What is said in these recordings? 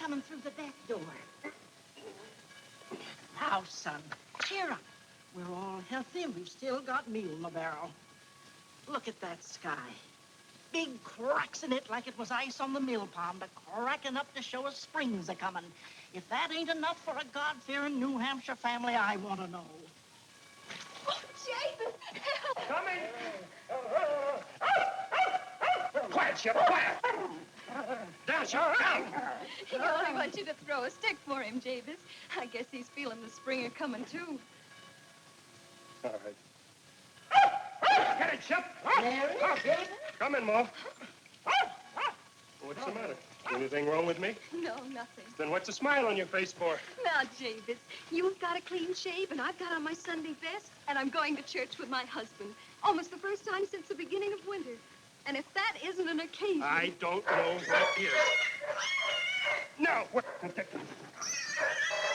coming through the back door. Now, son, cheer up. We're all healthy and we've still got meal in the barrel. Look at that sky. Big cracks in it like it was ice on the mill pond, cracking up to show us spring's a-coming. If that ain't enough for a God-fearing New Hampshire family, I want to know. Oh, Jabez, help! Coming! Quiet, Shep, quiet! Down, Shep, down! He only wants you to throw a stick for him, Jabez. I guess he's feeling the spring coming, too. All right. Get it, Shep! Mary? Come in, Ma. What's the matter? Anything wrong with me? No, nothing. Then what's the smile on your face for? Now, Jabez, you've got a clean shave, and I've got on my Sunday best, and I'm going to church with my husband. Almost the first time since the beginning of winter. And if that isn't an occasion... I don't know what is. No, what?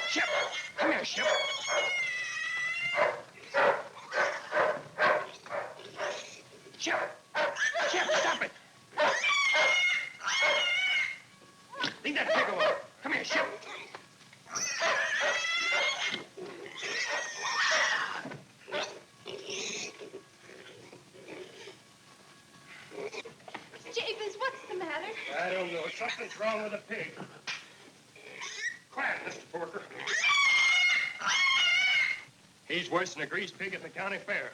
Shep, come here, Shep. Shep! Shep, stop it! Leave that pig alone. Come here, Shep. Jabez, what's the matter? I don't know. Something's wrong with the pig. Quiet, Mr. Porker. He's worse than a greased pig at the county fair.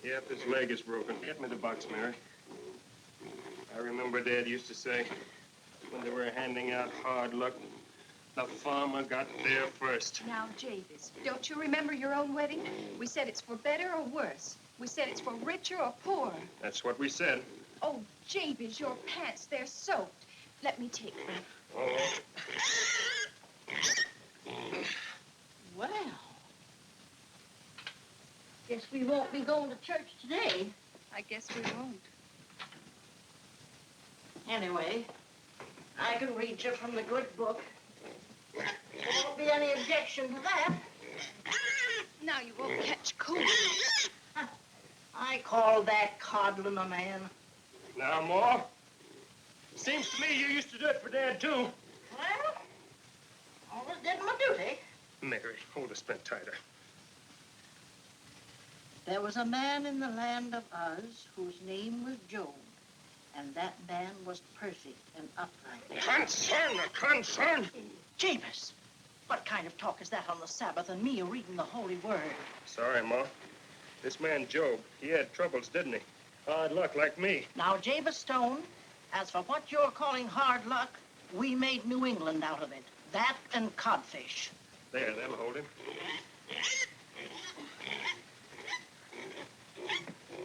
Yep, his leg is broken. Get me the box, Mary. I remember Dad used to say, when they were handing out hard luck, the farmer got there first. Now, Jabez, don't you remember your own wedding? We said it's for better or worse. We said it's for richer or poorer. That's what we said. Oh, Jabez, your pants, they're soaked. Let me take them. Oh. Well, guess we won't be going to church today. I guess we won't. Anyway, I can read you from the good book. There won't be any objection to that. Now you won't catch cold. I call that coddling a man. Now, Ma, seems to me you used to do it for Dad, too. Well, always did my duty. Mary, hold the spin tighter. There was a man in the land of Uz whose name was Job, and that man was perfect and upright. Concern! Jabez, what kind of talk is that on the Sabbath and me reading the holy word? Sorry, Ma. This man, Job, he had troubles, didn't he? Hard luck like me. Now, Jabez Stone, as for what you're calling hard luck, we made New England out of it. That and codfish. There, that'll hold him.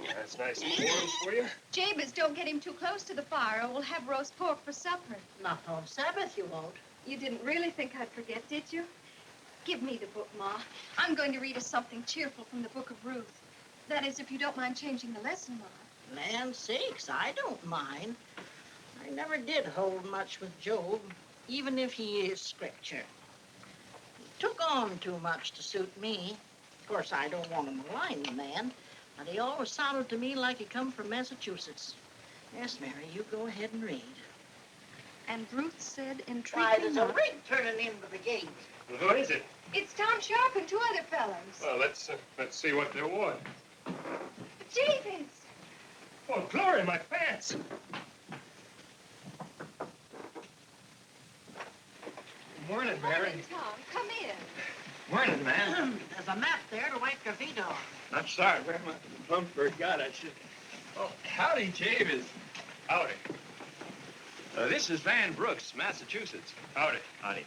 That's nice and warm for you. Jabez, don't get him too close to the fire or we'll have roast pork for supper. Not on Sabbath, you won't. You didn't really think I'd forget, did you? Give me the book, Ma. I'm going to read us something cheerful from the book of Ruth. That is, if you don't mind changing the lesson, Ma. Land sakes, I don't mind. I never did hold much with Job, even if he is scripture. He took on too much to suit me. Of course, I don't want to malign the man, but he always sounded to me like he come from Massachusetts. Yes, Mary, you go ahead and read. And Ruth said, entreat Why, me there's not. a rig turning into the gate. Who is it? It's Tom Sharp and two other fellows. Well, let's see what they want. Jabez! Oh, glory, my pants! Morning, Mary. Morning, Tom. Come in. Morning, man. There's a mat there to wipe your feet on. I'm sorry, where my plum forgot I should. Oh, howdy, Jabez. Howdy. This is Van Brooks, Massachusetts. Howdy. Howdy.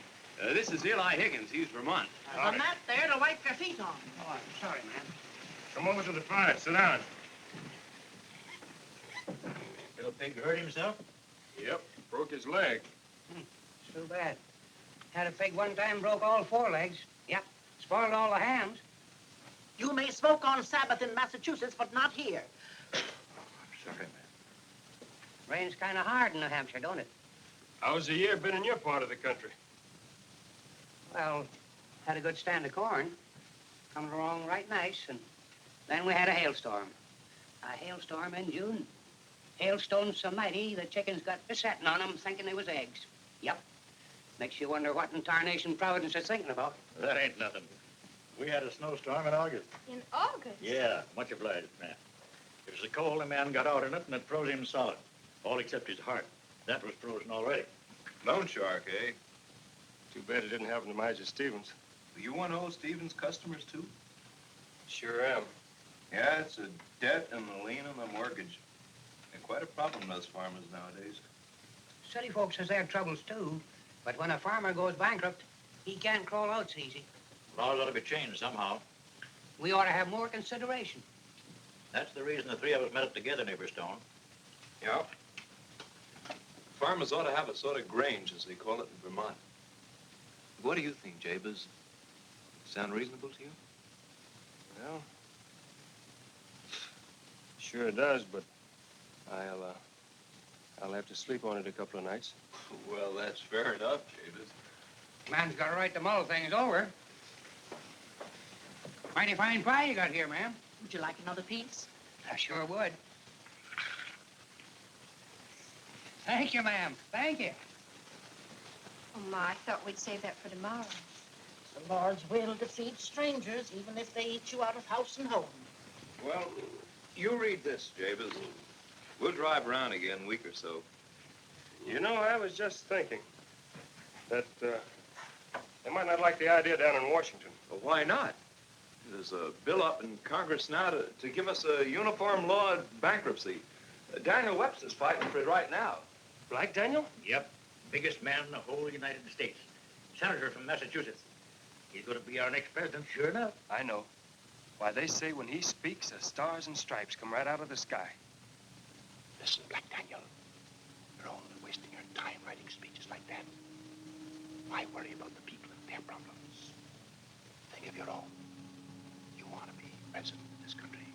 This is Eli Higgins. He's Vermont. There's a mat there to wipe your feet on. Oh, I'm sorry, man. Come over to the fire. Sit down. Little pig hurt himself? Yep, broke his leg. It's too bad. Had a pig one time, broke all four legs. Yep, spoiled all the hams. You may smoke on Sabbath in Massachusetts, but not here. I'm sorry, man. Rains kind of hard in New Hampshire, don't it? How's the year been in your part of the country? Well, had a good stand of corn. Coming along right nice, and then we had a hailstorm. A hailstorm in June. Hailstones so mighty, the chickens got besetting on them thinking they was eggs. Yep. Makes you wonder what in tarnation Providence is thinking about. That ain't nothing. We had a snowstorm in August. In August? Yeah, much obliged, man. It was a cold, the man got out in it, and it froze him solid. All except his heart. That was frozen already. Loan shark, eh? Too bad it didn't happen to Major Stevens. You one of old Stevens' customers, too? Sure am. Yeah, it's a debt and a lien on the mortgage. And quite a problem to us farmers nowadays. City folks has their troubles, too. But when a farmer goes bankrupt, he can't crawl out so easy. Laws ought to be changed somehow. We ought to have more consideration. That's the reason the three of us met up together, neighbor Stone. Yeah. Farmers ought to have a sort of grange, as they call it in Vermont. What do you think, Jabez? Sound reasonable to you? Well, sure it does, but I'll have to sleep on it a couple of nights. Well, that's fair enough, Jabez. Man's got a right to mull things over. Mighty fine pie you got here, ma'am. Would you like another piece? I sure would. Thank you, ma'am. Thank you. Oh, Ma, I thought we'd save that for tomorrow. The Lord's will to feed strangers, even if they eat you out of house and home. Well, you read this, Jabez. We'll drive around again in a week or so. You know, I was just thinking that they might not like the idea down in Washington. Well, why not? There's a bill up in Congress now to give us a uniform law of bankruptcy. Daniel Webster's fighting for it right now. Black Daniel? Yep. Biggest man in the whole United States. Senator from Massachusetts. He's going to be our next president, sure enough. I know. Why, they say when he speaks, the stars and stripes come right out of the sky. Listen, Black Daniel. You're only wasting your time writing speeches like that. Why worry about the people and their problems? Think of your own. You want to be president of this country,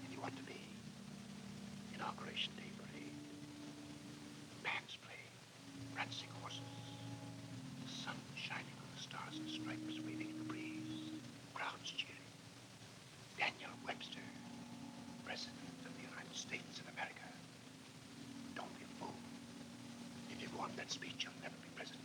and you want to be Inauguration Day parade, bands playing, prancing horses, the sun shining on the stars and stripes waving in the breeze, crowds cheering. Daniel Webster, President of the United States of America. Don't be a fool. If you want that speech, you'll never be president.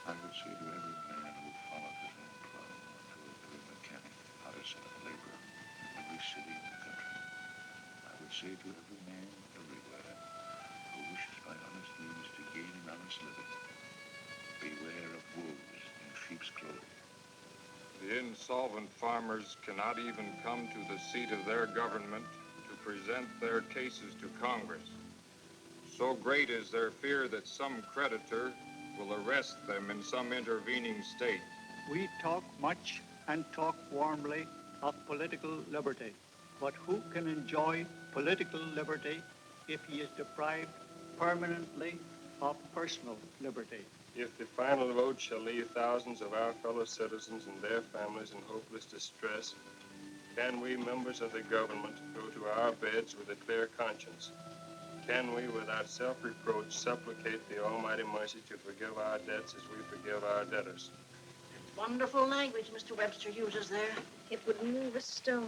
I would say to every man who followed his own plow, and to every mechanic, artisan, and laborer in every city in the country, I would say to every man everywhere who wishes by honest means to gain an honest living, beware of wolves in sheep's clothing. The insolvent farmers cannot even come to the seat of their government to present their cases to Congress. So great is their fear that some creditor will arrest them in some intervening state. We talk much and talk warmly of political liberty, but who can enjoy political liberty if he is deprived permanently of personal liberty? If the final vote shall leave thousands of our fellow citizens and their families in hopeless distress, can we, members of the government, go to our beds with a clear conscience? Can we, without self-reproach, supplicate the Almighty mercy to forgive our debts as we forgive our debtors? Wonderful language Mr. Webster uses there. It would move a stone.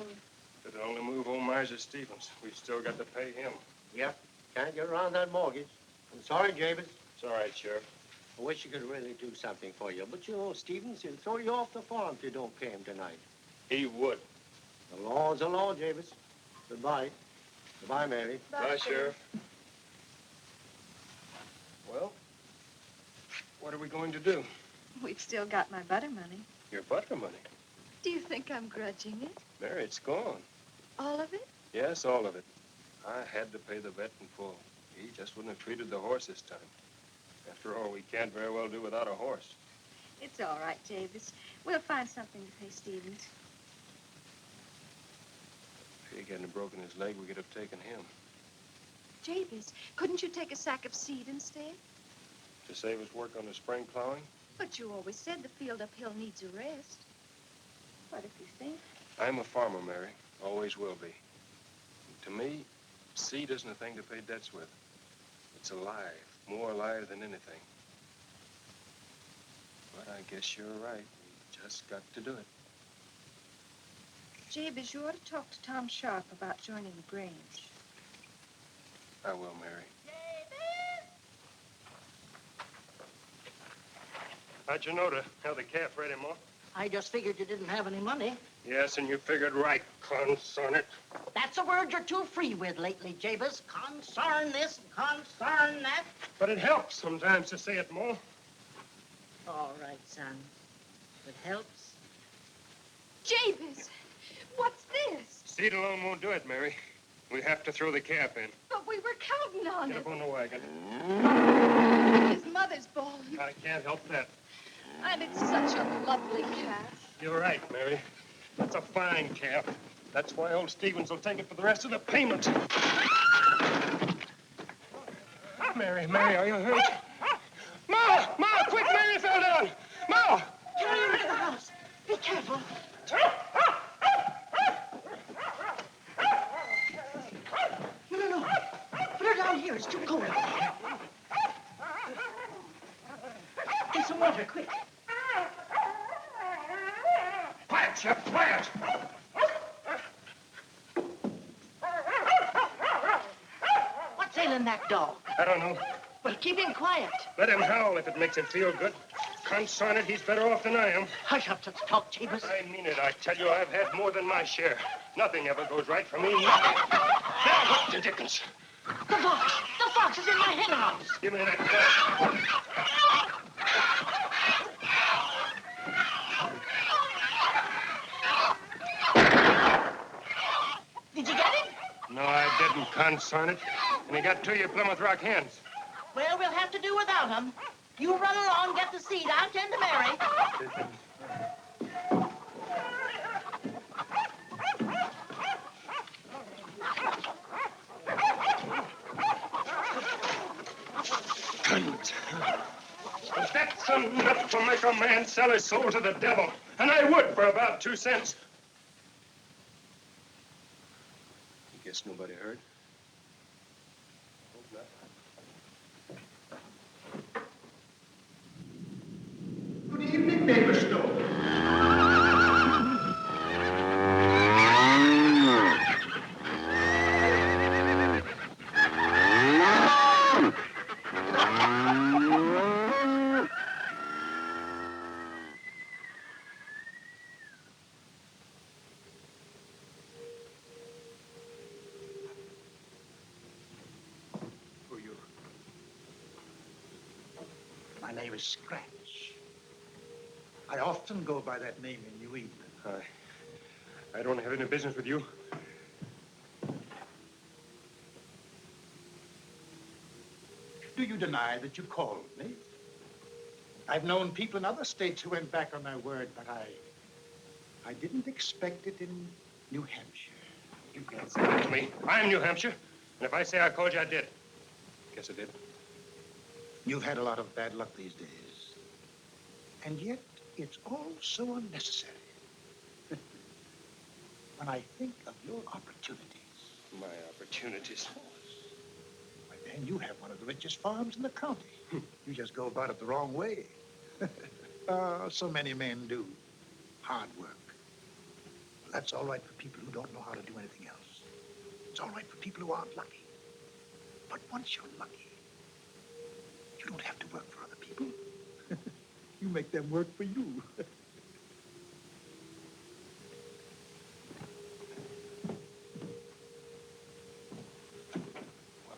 If it'll only move old Miser Stevens, we've still got to pay him. Yep. Can't get around that mortgage. I'm sorry, Jabez. It's all right, Sheriff. I wish you could really do something for you. But you know, Stevens, he'll throw you off the farm if you don't pay him tonight. He would. The law's the law, Jabez. Goodbye. Goodbye, Mary. Bye, Sheriff. Well, what are we going to do? We've still got my butter money. Your butter money. Do you think I'm grudging it? Mary, it's gone. All of it? Yes, all of it. I had to pay the vet in full. He just wouldn't have treated the horse this time. After all, we can't very well do without a horse. It's all right, Jabez. We'll find something to pay Stevens. If he hadn't broken his leg, we could have taken him. Jabez, couldn't you take a sack of seed instead? To save us work on the spring plowing? But you always said the field uphill needs a rest. What if you think? I'm a farmer, Mary. Always will be. To me, seed isn't a thing to pay debts with. It's alive, more alive than anything. But I guess you're right. We just got to do it. Jabez, you ought to talk to Tom Sharp about joining the Grange. I will, Mary. How'd you know to have the calf ready, Ma? I just figured you didn't have any money. Yes, and you figured right, concern it. That's a word you're too free with lately, Jabez. Concern this, concern that. But it helps sometimes to say it, Ma. All right, son. It helps. Jabez, what's this? Seed alone won't do it, Mary. We have to throw the calf in. But we were counting on Get it. up on the wagon. His mother's born. I can't help that. And it's such a lovely calf. You're right, Mary. That's a fine calf. That's why old Stevens will take it for the rest of the payment. Mary, are you hurt? Ma! Quick, Mary fell down! Ma! Carry her into the house. Be careful. No. Put her down here. It's too cold up there. Get some water, quick. Quiet, Chef, quiet! What's ailing that dog? I don't know. Well, keep him quiet. Let him howl if it makes him feel good. Concern it, he's better off than I am. Hush up, let's talk, Jabez. I mean it, I tell you, I've had more than my share. Nothing ever goes right for me. Nothing. Now, what the dickens? The fox! The fox is in my hen house. Give me that gun. Did you get him? No, I didn't, concern it. And he got 2 of your Plymouth Rock hens. Well, we'll have to do without him. You run along, get the seed. I'll tend to Mary. That's enough to make a man sell his soul to the devil. And I would for about 2 cents. You guess nobody heard? Hope not. Good evening, neighbor Stone. Who are you? My name is Scratch. I often go by that name in New England. I don't have any business with you. Do you deny that you called me? I've known people in other states who went back on their word, but I didn't expect it in New Hampshire. You can't say that to me. I'm New Hampshire. And if I say I called you, I did. Guess I did. You've had a lot of bad luck these days. And yet, it's all so unnecessary. When I think of your opportunities. My opportunities. Why, then you have one of the richest farms in the county. You just go about it the wrong way. So many men do. Hard work. Well, that's all right for people who don't know how to do anything else. It's all right for people who aren't lucky. But once you're lucky, you don't have to work for other people. You make them work for you.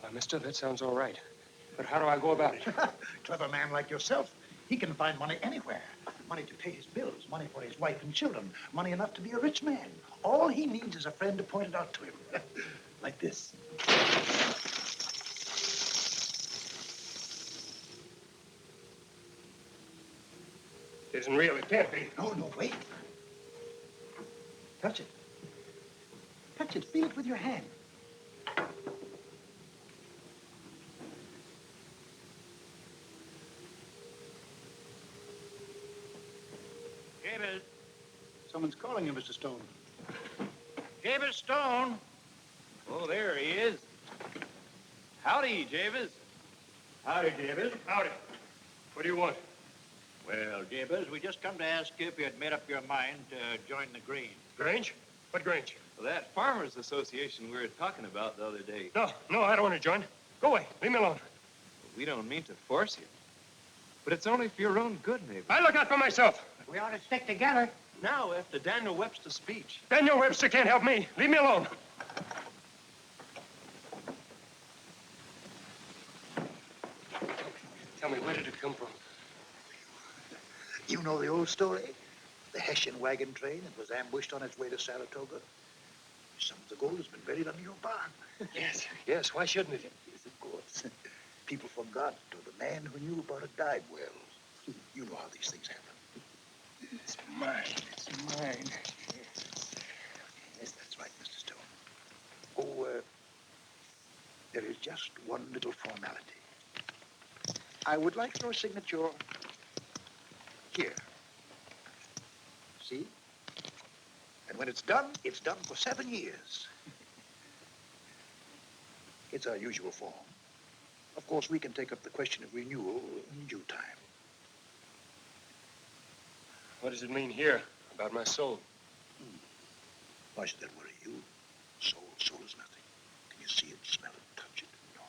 Well, mister, that sounds all right. But how do I go about it? Clever man like yourself, he can find money anywhere. Money to pay his bills, money for his wife and children, money enough to be a rich man. All he needs is a friend to point it out to him. Like this. It isn't real. It can't be. No, wait. Touch it. Touch it. Feel it with your hand. Jabez. Someone's calling you, Mr. Stone. Jabez Stone. Oh, there he is. Howdy, Jabez. Howdy, Jabez. Howdy. What do you want? Well, Jabez, we just come to ask you if you had made up your mind to join the Grange. Grange? What Grange? Well, that farmers association we were talking about the other day. No, I don't want to join. Go away. Leave me alone. We don't mean to force you. But it's only for your own good, neighbor. I look out for myself. We ought to stick together. Now, after Daniel Webster's speech. Daniel Webster can't help me. Leave me alone. Tell me, where did it come from? You know the old story? The Hessian wagon train that was ambushed on its way to Saratoga? Some of the gold has been buried under your barn. Yes. Yes, why shouldn't it? Yes, of course. People forgot, or the man who knew about it died well. You know how these things happen. It's mine. It's mine. Yes, that's right, Mr. Stone. Oh, there is just one little formality. I would like your signature here. See? And when it's done for 7 years. It's our usual form. Of course, we can take up the question of renewal in due time. What does it mean here about my soul? Why should that worry you? Soul is nothing. Can you see it, smell it, touch it? No.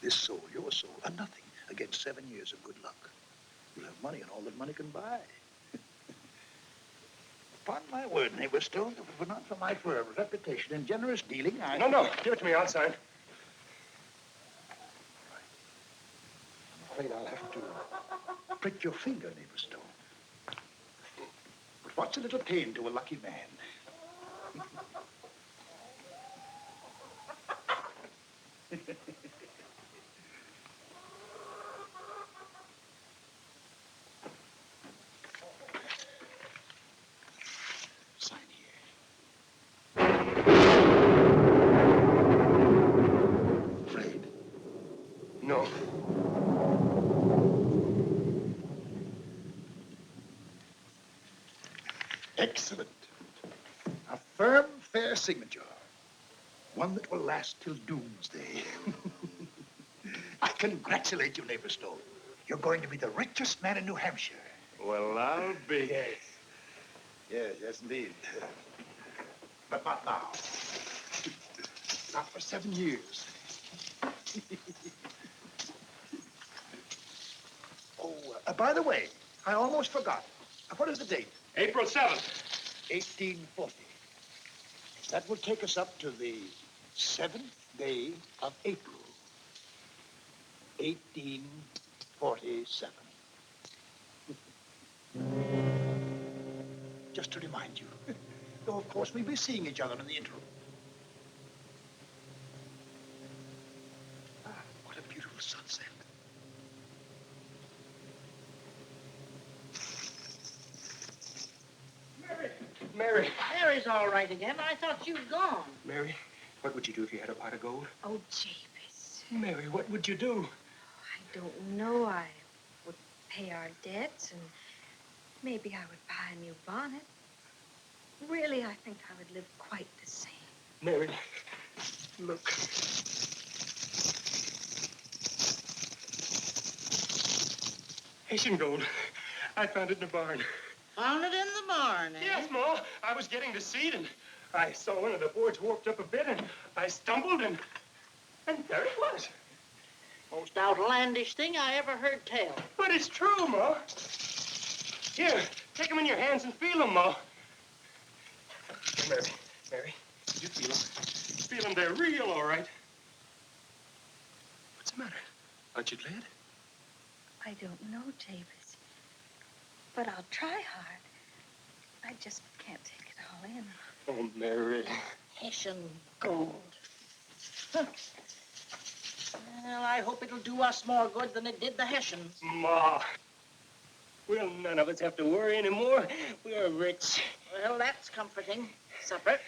This soul, your soul, are nothing against 7 years of good luck. You'll have money and all that money can buy. Upon my word, neighbor Stone, if it were not for my firm's reputation in generous dealing, I... No, give it to me outside. I'm afraid I'll have to prick your finger, neighbor Stone. But what's a little pain to a lucky man? Sign here. Afraid? No. Excellent. A firm, fair signature. One that will last till doomsday. I congratulate you, neighbor Stone. You're going to be the richest man in New Hampshire. Well, I'll be. Yes, indeed. But not now. Not for 7 years. Oh, by the way, I almost forgot. What is the date? April 7th. 1840. That will take us up to the 7th day of April. 1847. Just to remind you. Though, of course, we'll be seeing each other in the interim. Ah, what a beautiful sunset. Mary. Mary's all right again. I thought you'd gone. Mary, what would you do if you had a pot of gold? Oh, Jabez. Mary, what would you do? I don't know. I would pay our debts, and maybe I would buy a new bonnet. Really, I think I would live quite the same. Mary, look. Haitian gold. I found it in the barn. Found it in the barn, eh? Yes, Ma. I was getting the seed, and I saw one of the boards warped up a bit, and I stumbled, and there it was. Most outlandish thing I ever heard tell. But it's true, Ma. Here, take them in your hands and feel them, Ma. Mary, did you feel them? Feel them, they're real, all right. What's the matter? Aren't you glad? I don't know, Jabez. But I'll try hard. I just can't take it all in. Oh, Mary. Hessian gold. Huh. Well, I hope it'll do us more good than it did the Hessians. Ma. We'll none of us have to worry anymore. We're rich. Well, that's comforting. Supper?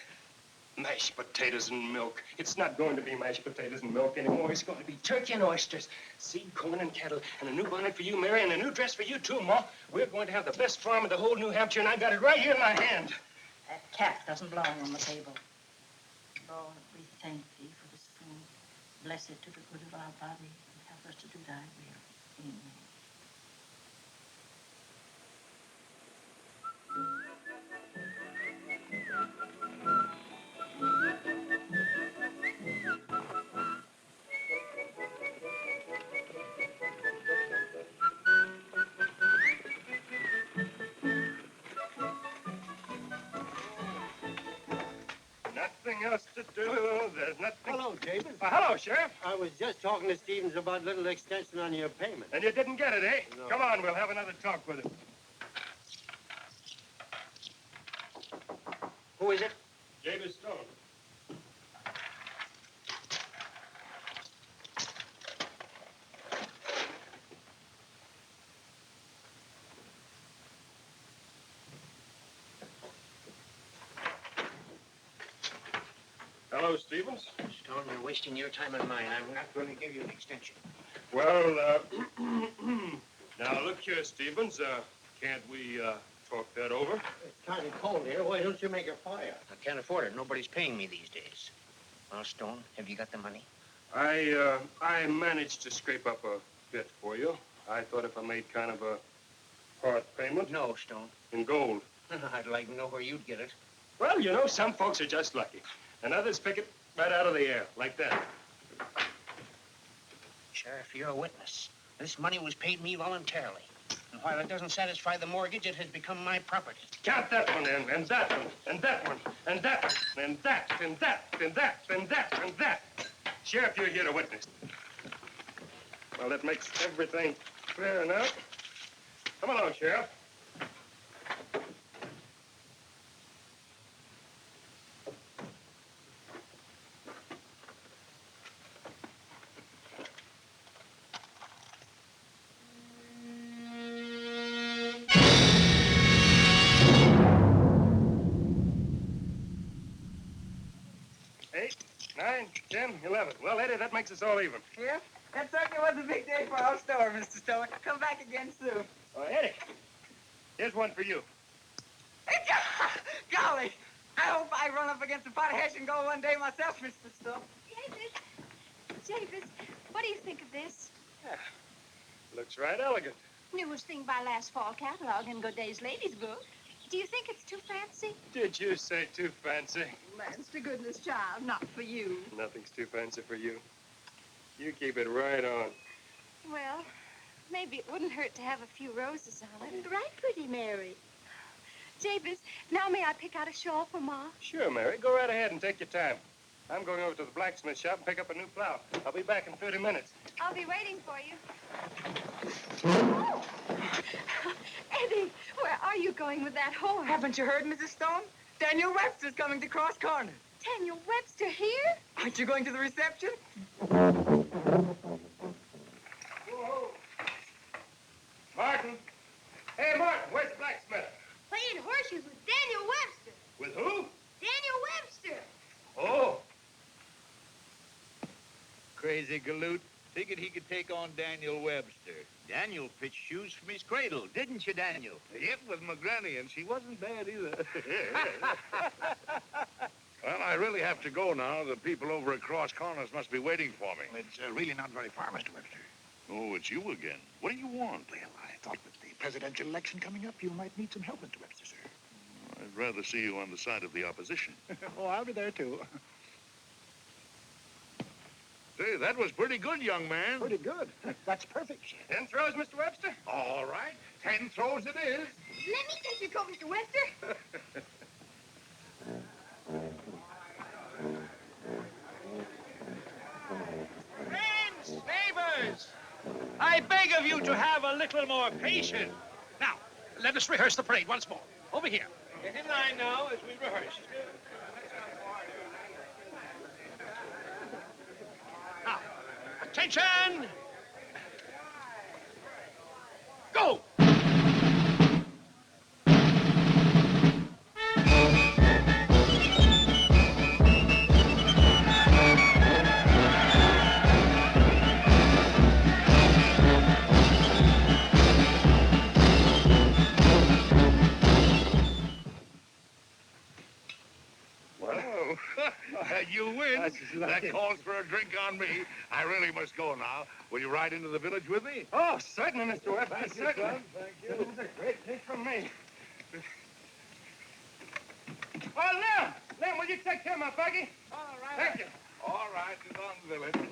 Mashed potatoes and milk. It's not going to be mashed potatoes and milk anymore. It's going to be turkey and oysters, seed, corn, and cattle, and a new bonnet for you, Mary, and a new dress for you, too, Ma. We're going to have the best farm in the whole New Hampshire, and I got it right here in my hand. That cat doesn't belong on the table. Lord, we thank thee for this food. Bless it to the good of our body, and help us to do thy will. Amen. Webster. Oh, there's nothing. Hello, Jabez. Hello, Sheriff. I was just talking to Stevens about a little extension on your payment. And you didn't get it, eh? No. Come on, we'll have another talk with him. Who is it? Jabez Stone. Hello, Stevens. Stone, you're wasting your time and mine. I'm not going to give you an extension. Well, now look here, Stevens. Can't we talk that over? It's kind of cold here. Why don't you make a fire? I can't afford it. Nobody's paying me these days. Well, Stone, have you got the money? I managed to scrape up a bit for you. I thought if I made kind of a part payment. No, Stone. In gold. I'd like to know where you'd get it. Well, you know, some folks are just lucky. And others pick it right out of the air, like that. Sheriff, you're a witness. This money was paid me voluntarily. And while it doesn't satisfy the mortgage, it has become my property. Count that one, and that one, and that one, and that one, and that, and that, and that, and that, and that. Sheriff, you're here to witness. Well, that makes everything clear now. Come along, Sheriff. Eight, 9, 10, 11. Well, lady, that makes us all even. Yeah? That certainly was a big day for our store, Mr. Stone. Come back again soon. Oh, Eddie, here's one for you. Golly! I hope I run up against a pot of hash and go one day myself, Mr. Stone. Jabez, what do you think of this? Yeah, looks right elegant. Newest thing by last fall catalog in Godey's Ladies Book. Do you think it's too fancy? Did you say too fancy? Lands to goodness, child, not for you. Nothing's too fancy for you. You keep it right on. Well, maybe it wouldn't hurt to have a few roses on it. Right, pretty Mary. Jabez, now may I pick out a shawl for Ma? Sure, Mary. Go right ahead and take your time. I'm going over to the blacksmith shop and pick up a new plow. I'll be back in 30 minutes. I'll be waiting for you. Eddie, where are you going with that horse? Haven't you heard, Mrs. Stone? Daniel Webster's coming to Cross Corner. Daniel Webster here? Aren't you going to the reception? Whoa. Martin. Hey, Martin, where's the blacksmith? Playing horseshoes with Daniel Webster. With who? Daniel Webster. Oh. Crazy galoot. Figured he could take on Daniel Webster. Daniel pitched shoes from his cradle, didn't you, Daniel? Yep, with my granny, and she wasn't bad either. Well, I really have to go now. The people over at Cross Corners must be waiting for me. It's really not very far, Mr. Webster. Oh, it's you again. What do you want? Well, I thought with the presidential election coming up, you might need some help, Mr. Webster, sir. I'd rather see you on the side of the opposition. Oh, I'll be there, too. Say, that was pretty good, young man. Pretty good. That's perfect, sir. 10 throws, Mr. Webster? All right. 10 throws it is. Let me take your coat, Mr. Webster. Friends, neighbors, I beg of you to have a little more patience. Now, let us rehearse the parade once more. Over here. Get in line now as we rehearse. Now, attention! Go! Well, you win. That calls for a drink on me. I really must go now. Will you ride into the village with me? Oh, certainly, Mr. Webster. Thank you, certainly. son. Thank you. This is a great treat from me. Oh, Lem, will you take care of my buggy? All right. Thank you. All right, it's on the village.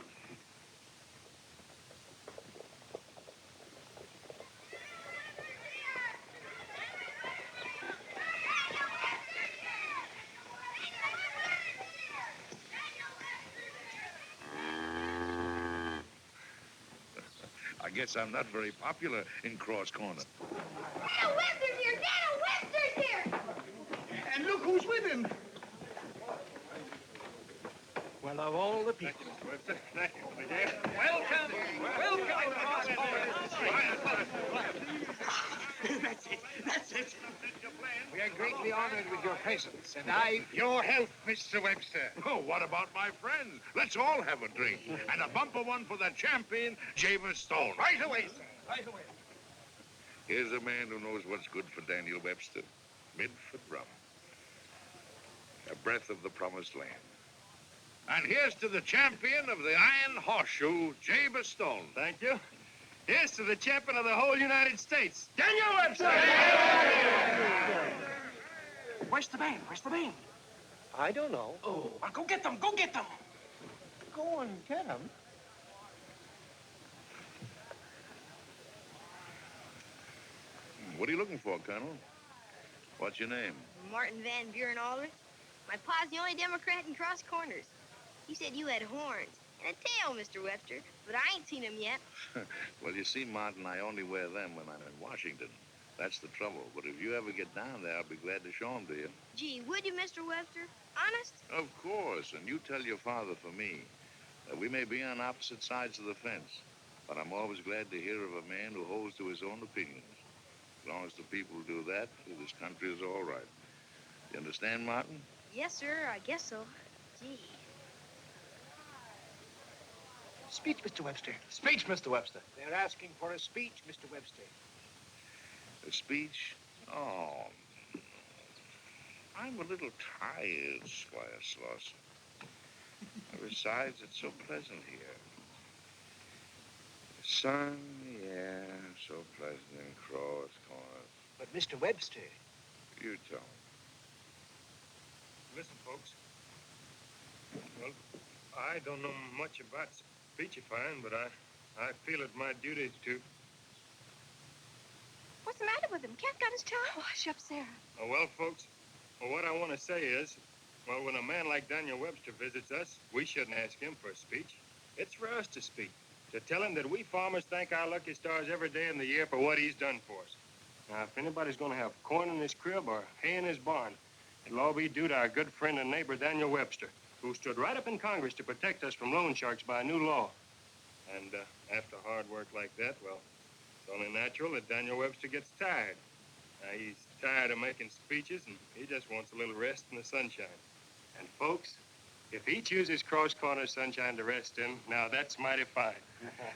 guess I'm not very popular in Cross Corner. Daniel Webster's here! Daniel Webster's here! And look who's with him. Well, of all the people. Thank you, Mr. Webster. Thank you, Miguel. That's it. We are greatly honored with your presence, and I... Your health, Mr. Webster. Oh, what about my friends? Let's all have a drink. And a bumper one for the champion, Jabez Stone. Right away, sir. Right away. Here's a man who knows what's good for Daniel Webster. Midford rum. A breath of the promised land. And here's to the champion of the Iron Horseshoe, Jabez Stone. Thank you. Here's to the champion of the whole United States, Daniel Webster! Where's the band? Where's the band? I don't know. Oh, well, go get them. Go get them. Go and get him. What are you looking for, Colonel? What's your name? Martin Van Buren Aldrich. My pa's the only Democrat in Cross Corners. He said you had horns and a tail, Mr. Webster, but I ain't seen him yet. Well, you see, Martin, I only wear them when I'm in Washington. That's the trouble. But if you ever get down there, I'll be glad to show them to you. Gee, would you, Mr. Webster? Honest? Of course. And you tell your father for me that we may be on opposite sides of the fence, but I'm always glad to hear of a man who holds to his own opinions. As long as the people do that, this country is all right. You understand, Martin? Yes, sir, I guess so. Gee. Speech, Mr. Webster. Speech, Mr. Webster. They're asking for a speech, Mr. Webster. A speech? Oh, I'm a little tired, Squire Slauson. Besides, it's so pleasant here. The sun, yeah, so pleasant in Cross Corners. But, Mr. Webster... You tell me. Listen, folks. Well, I don't know much about speechifying, but I feel it my duty to. What's the matter with him? Cat got his tongue. Oh, hush up, Sarah. Oh, well, folks, what I want to say is, well, when a man like Daniel Webster visits us, we shouldn't ask him for a speech. It's for us to speak, to tell him that we farmers thank our lucky stars every day in the year for what he's done for us. Now, if anybody's going to have corn in his crib or hay in his barn, it'll all be due to our good friend and neighbor, Daniel Webster, who stood right up in Congress to protect us from loan sharks by a new law. And after hard work like that, well, it's only natural that Daniel Webster gets tired. Now, he's tired of making speeches, and he just wants a little rest in the sunshine. And, folks, if he chooses Cross Corner sunshine to rest in, now that's mighty fine.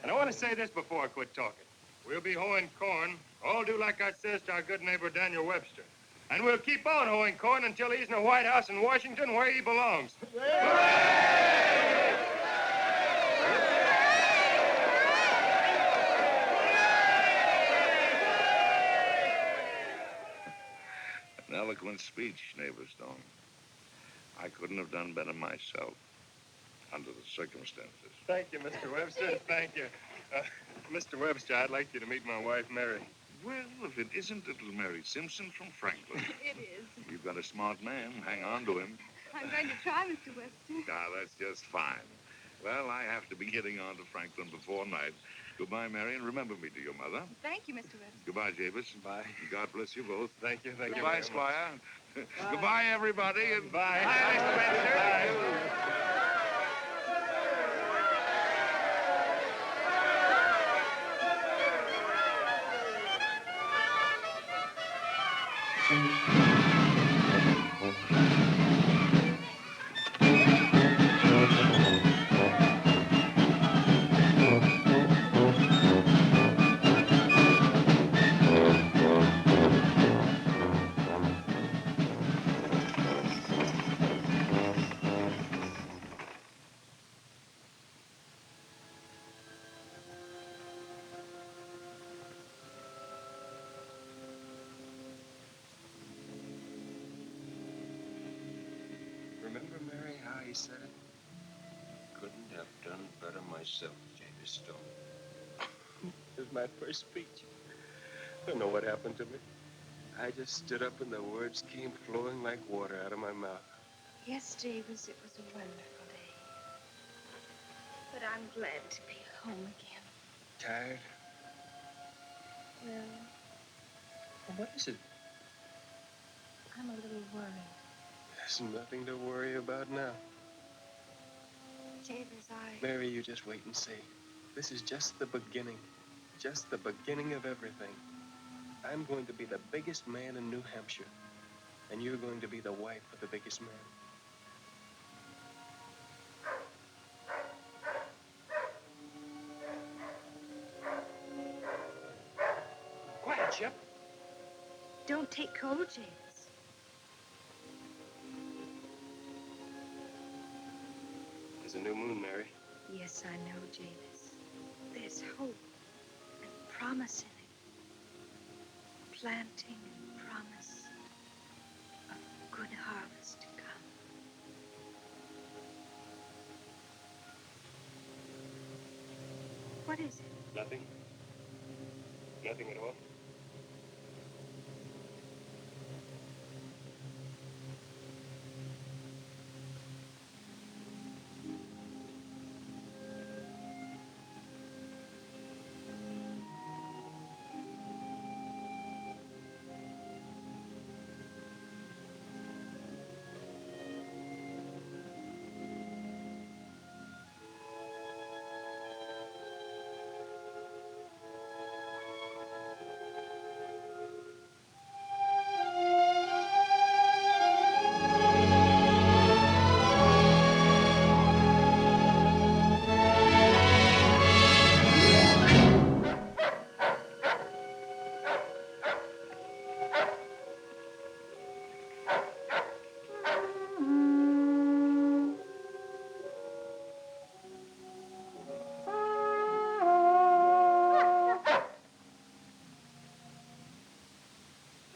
And I want to say this before I quit talking. We'll be hoeing corn, all do like I says to our good neighbor Daniel Webster. And we'll keep on hoeing corn until he's in the White House in Washington where he belongs. An eloquent speech, neighbor Stone. I couldn't have done better myself under the circumstances. Thank you, Mr. Webster. Thank you. Mr. Webster, I'd like you to meet my wife, Mary. Well, if it isn't little Mary Simpson from Franklin. It is. You've got a smart man. Hang on to him. I'm going to try, Mr. Webster. Ah, that's just fine. Well, I have to be getting on to Franklin before night. Goodbye, Mary, and remember me to your mother. Thank you, Mr. Webster. Goodbye, Jabez. Bye. God bless you both. Thank you. Thank you. Goodbye, Squire. Goodbye, everybody. And Bye. Bye, Mr. Webster. Bye. Remember, Mary, how he said it? Couldn't have done better myself, Jabez Stone. It was my first speech. I don't know what happened to me. I just stood up and the words came flowing like water out of my mouth. Yes, Jabez, it was a wonderful day. But I'm glad to be home again. Tired? Well, Well, what is it? I'm a little worried. There's nothing to worry about now. Jabez, Mary, you just wait and see. This is just the beginning. Just the beginning of everything. I'm going to be the biggest man in New Hampshire, and you're going to be the wife of the biggest man. Quiet, Chip. Don't take cold, Jabez. There's a new moon, Mary. Yes, I know, Jabez. There's hope and promise in it. Planting and promise of good harvest to come. What is it? Nothing. Nothing at all.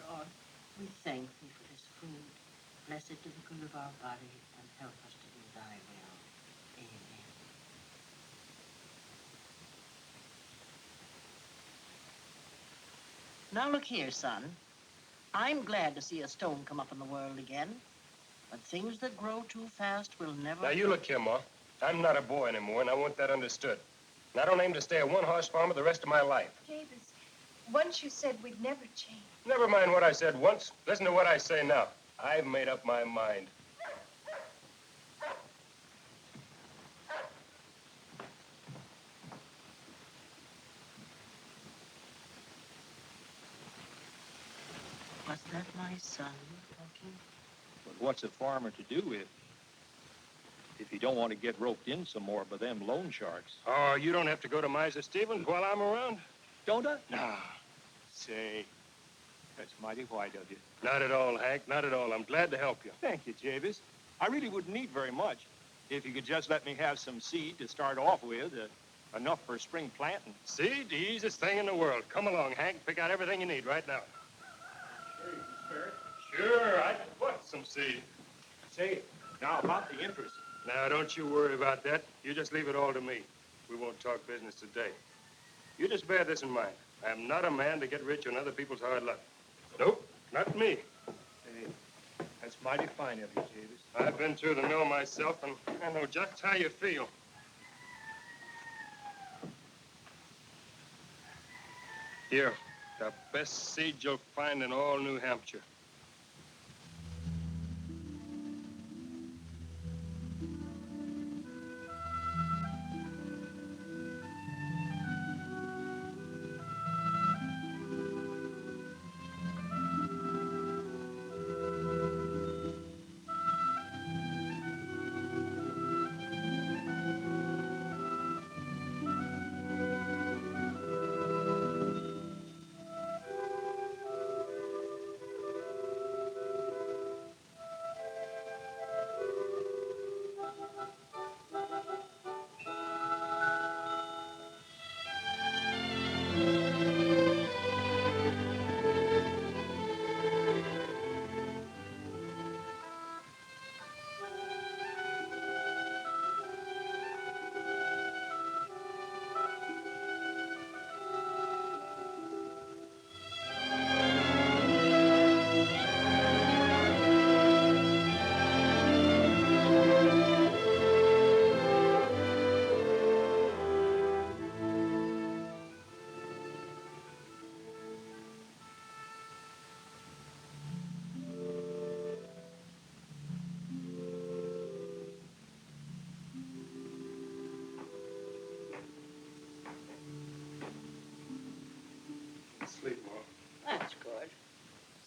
Lord, we thank thee for this food. Bless it to the good of our body and help us to do thy will. Amen. Now look here, son. I'm glad to see a stone come up in the world again. But things that grow too fast will never... Now, you look here, Ma. I'm not a boy anymore, and I want that understood. And I don't aim to stay a one-horse farmer the rest of my life. Jabez, once you said we'd never change. Never mind what I said once. Listen to what I say now. I've made up my mind. Was that my son talking? But what's a farmer to do if you don't want to get roped in some more by them loan sharks? Oh, you don't have to go to Miser Stevens while I'm around. Don't I? No. Say, that's mighty white of you. Not at all, Hank. Not at all. I'm glad to help you. Thank you, Jabez. I really wouldn't need very much if you could just let me have some seed to start off with, enough for spring planting. Seed, the easiest thing in the world. Come along, Hank. Pick out everything you need right now. Sure, you can spare it. Sure, I can put some seed. Say, now about the interest. Now, don't you worry about that. You just leave it all to me. We won't talk business today. You just bear this in mind. I am not a man to get rich on other people's hard luck. Nope, not me. Hey, that's mighty fine of you, Jabez. I've been through the mill myself, and I know just how you feel. Here, the best seed you'll find in all New Hampshire.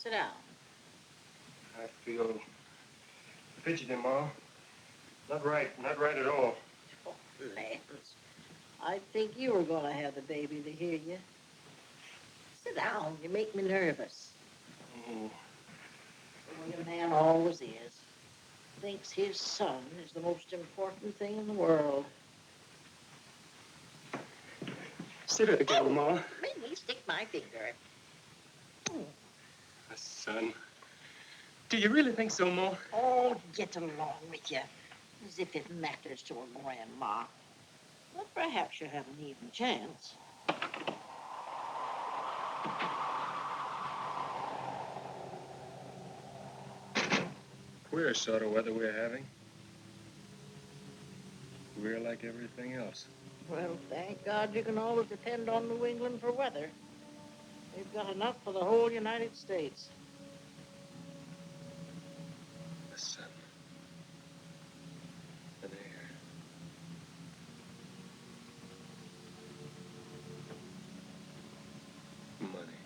Sit down. I feel fidgety, Ma. Not right at all. Oh, Lance. I think you were going to have the baby to hear you. Sit down. You make me nervous. Oh, The way a man always is. Thinks his son is the most important thing in the world. sit it again, Ma. Make me stick my finger. A son. Do you really think so, Ma? Oh, get along with you. As if it matters to a grandma. But perhaps you have an even chance. Queer sort of weather we're having. We're like everything else. Well, thank God you can always depend on New England for weather. They've got enough for the whole United States. The sun. An air. Money.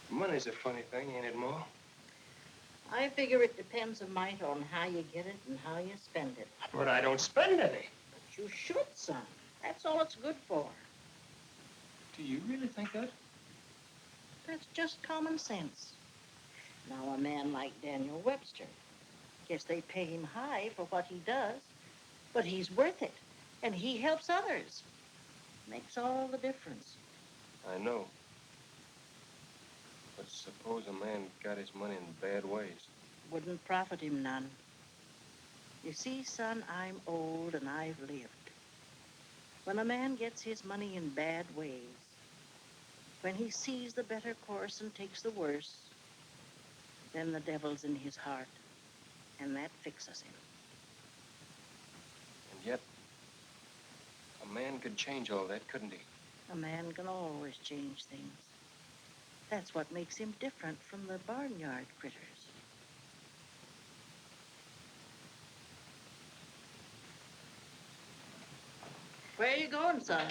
Money's a funny thing, ain't it, Ma? I figure it depends a mite on how you get it and how you spend it. But I don't spend any. But you should, son. That's all it's good for. Do you really think that? That's just common sense. Now, a man like Daniel Webster, guess they pay him high for what he does, but he's worth it, and he helps others. Makes all the difference. I know. But suppose a man got his money in bad ways. Wouldn't profit him none. You see, son, I'm old and I've lived. When a man gets his money in bad ways, when he sees the better course and takes the worse, then the devil's in his heart, and that fixes him. And yet, a man could change all that, couldn't he? A man can always change things. That's what makes him different from the barnyard critters. Where are you going, son?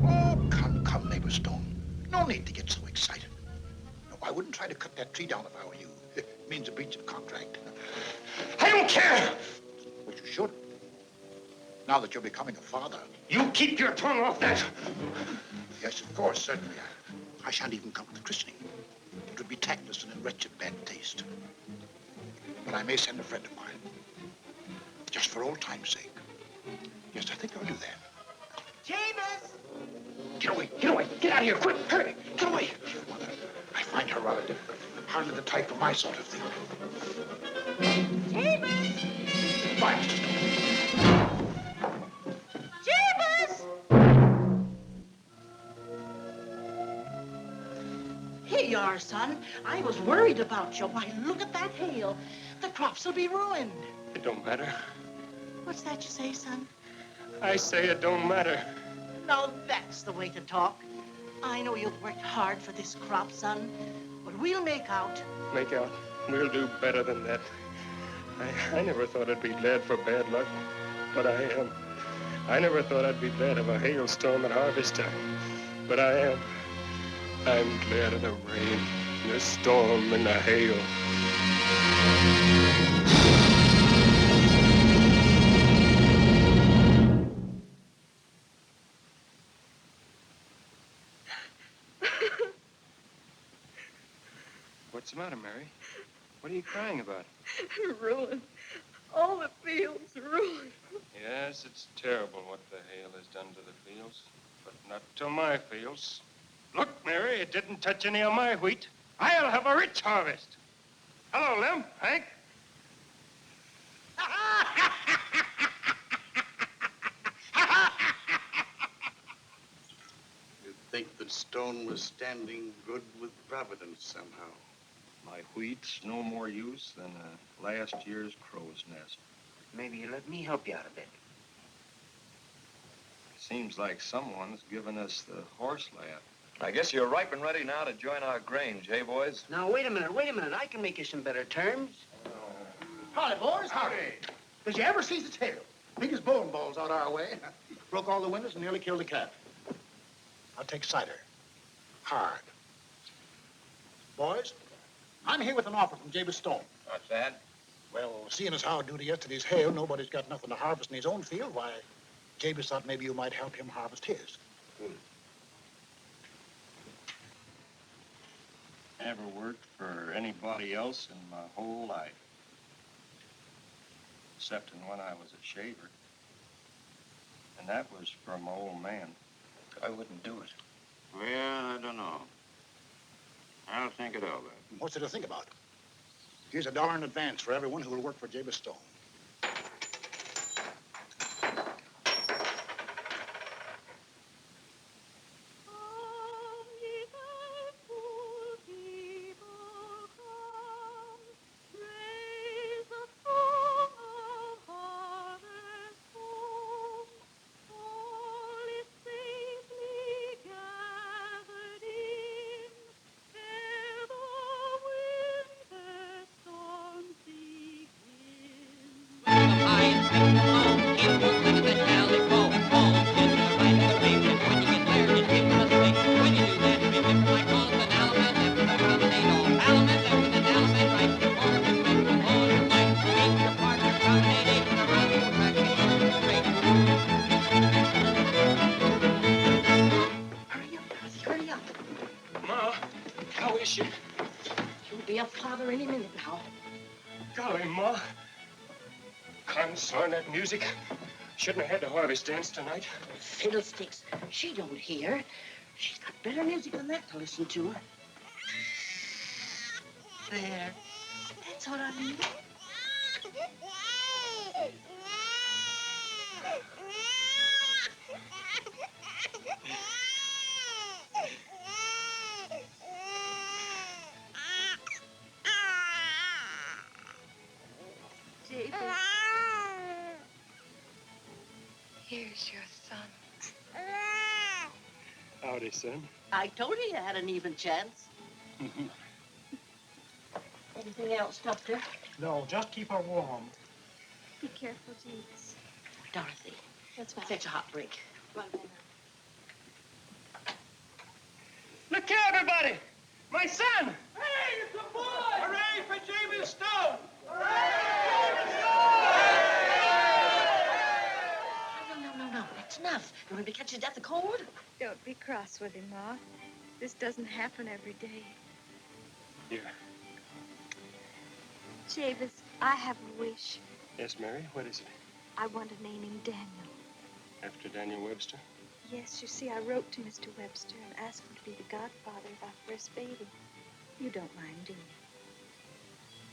Oh, come, neighbor Stone. No need to get so excited. No, I wouldn't try to cut that tree down if I were you. It means a breach of contract. I don't care! But you should. Now that you're becoming a father. You keep your tongue off that! Yes, of course, certainly. I shan't even come to the christening. It would be tactless and in wretched bad taste. But I may send a friend of mine. Just for old time's sake. Yes, I think I'll do that. Jabez! Get away, get out of here, quick, hurry, get away. Mother, I find her rather difficult. Hardly the type for my sort of thing. Jabez! Bye, Mr. Stone. Jabez! Here you are, son. I was worried about you. Why, look at that hail. The crops will be ruined. It don't matter. What's that you say, son? I say it don't matter. Now, that's the way to talk. I know you've worked hard for this crop, son, but we'll make out. Make out. We'll do better than that. I never thought I'd be glad for bad luck, but I am. I never thought I'd be glad of a hailstorm at harvest time, but I am. I'm glad of the rain, the storm, and the hail. What's the matter, Mary? What are you crying about? Ruined. All the fields ruined. Yes, it's terrible what the hail has done to the fields, but not to my fields. Look, Mary, it didn't touch any of my wheat. I'll have a rich harvest. Hello, Lem. Hank. You'd think that Stone was standing good with Providence somehow. My wheat's no more use than last year's crow's nest. Maybe you let me help you out a bit. Seems like someone's given us the horse laugh. I guess you're ripe and ready now to join our grange, hey, boys? Now, wait a minute. I can make you some better terms. Howdy, boys. Howdy. Did you ever see the tail? Biggest bowling ball's out our way. Broke all the windows and nearly killed the cat. I'll take cider. Hard. Boys, I'm here with an offer from Jabez Stone. What's that? Well, seeing as how due to yesterday's hail, nobody's got nothing to harvest in his own field, why, Jabez thought maybe you might help him harvest his. Never worked for anybody else in my whole life. Excepting when I was a shaver. And that was from my old man. I wouldn't do it. Well, I don't know. I'll think it over. What's there to think about? Here's $1 in advance for everyone who will work for Jabez Stone. Hurry up. Ma, how is she? She'll be up, Father, any minute now. Golly, Ma. Consarn that music. Shouldn't have had the harvest dance tonight. Fiddlesticks. She don't hear. She's got better music than that to listen to. There. That's what I mean. Jabez. Here's your son. Howdy, son. I told you you had an even chance. Anything else, Doctor? No, just keep her warm. Be careful, Jabez. Dorothy, That's fine. fetch a hot drink. Look here, everybody. My son. Hey, it's a boy. Hooray for Jabez Stone. No. That's enough. You want to catch his death of cold? Don't be cross with him, Ma. This doesn't happen every day. Here. Jabez, I have a wish. Yes, Mary, what is it? I want to name him Daniel. After Daniel Webster? Yes, you see, I wrote to Mr. Webster and asked him to be the godfather of our first baby. You don't mind, do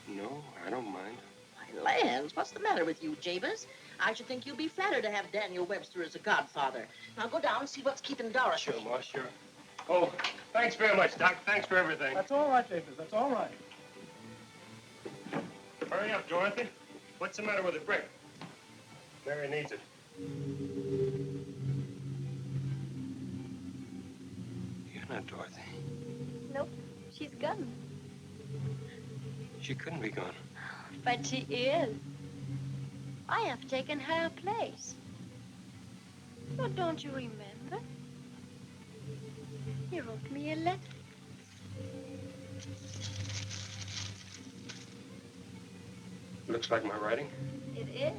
you? No, I don't mind. My lands, what's the matter with you, Jabez? I should think you'd be flattered to have Daniel Webster as a godfather. Now go down and see what's keeping Dorothy. Sure, Ma, sure. Oh, thanks very much, Doc. Thanks for everything. That's all right, Jabez. That's all right. Hurry up, Dorothy. What's the matter with the brick? Mary needs it. You're not Dorothy. Nope, she's gone. She couldn't be gone. But she is. I have taken her place. But don't you remember? You wrote me a letter. Looks like my writing. It is.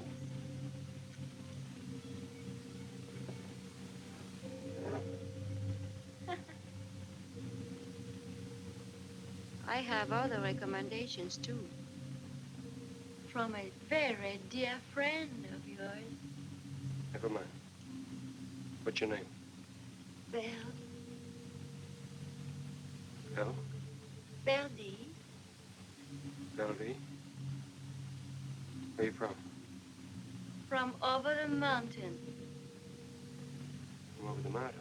I have other recommendations, too. From a very dear friend of yours. Never mind. What's your name? Belle. Belle? Belle D. Bellevue. Where you from? From over the mountain. From over the mountain.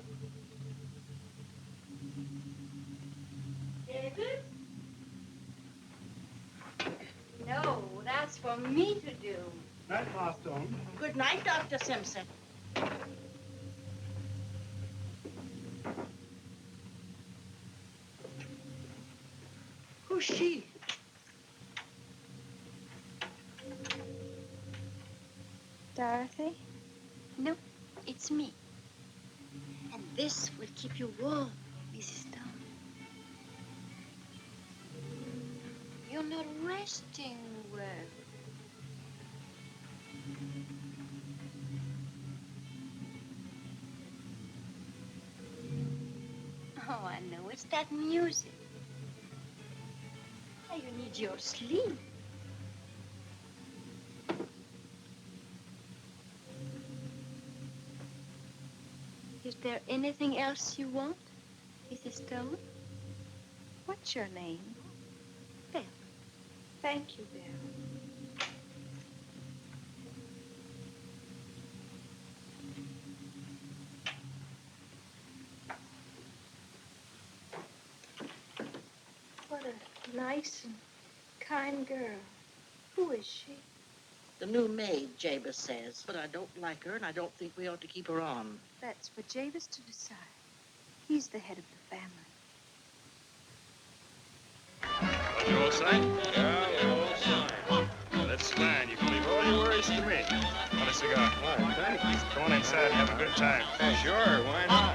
David? No, that's for me to do. Night, Ma Stone. Good night, Dr. Simpson. Who's she? Dorothy? No, it's me. And this will keep you warm, Mrs. Stone. You're not resting well. Oh, I know. It's that music. Oh, you need your sleep. Is there anything else you want, Mrs. Stone? What's your name? Belle. Thank you, Belle. What a nice and kind girl. Who is she? The new maid, Jabez says. But I don't like her, and I don't think we ought to keep her on. That's for Jabez to decide. He's the head of the family. Are you all signed? Yeah, we're all signed. That's fine. You can leave all your worries to me. Want a cigar? All right, thank you. Go on inside and have a good time. Sure, why not?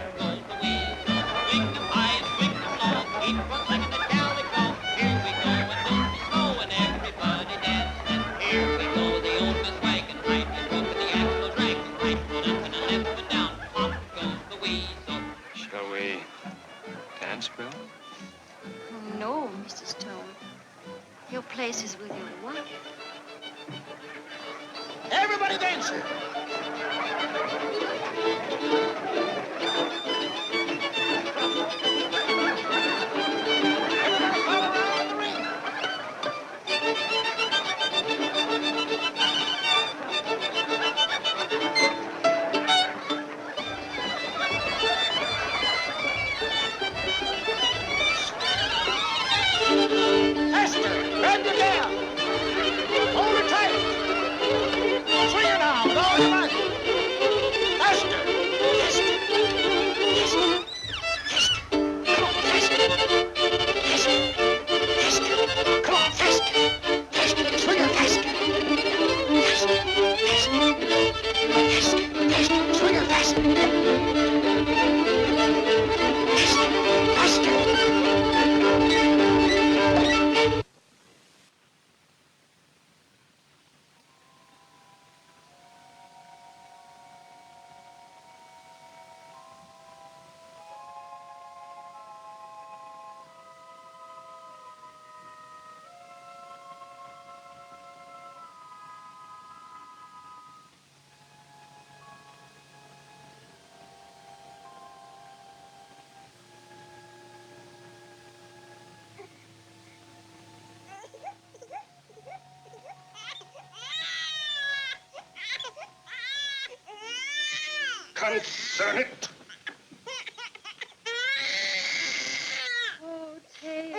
Shall we dance, Bill? Oh, no, Mr. Stone. Your place is with your wife. Everybody dancing! Bend it down! Hold it tight! Swing it now with all your might! Faster! Faster! Faster! Faster! Come on, faster! Faster! Faster! Come on, faster! Faster! Swing it faster! Faster! Faster! Faster! Faster! Swing it faster! Faster! Faster! Concern it. Oh, Taylor.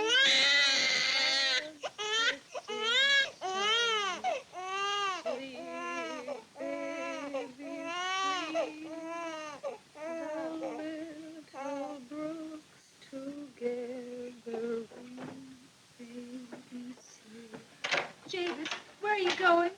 Jabez, where are you going?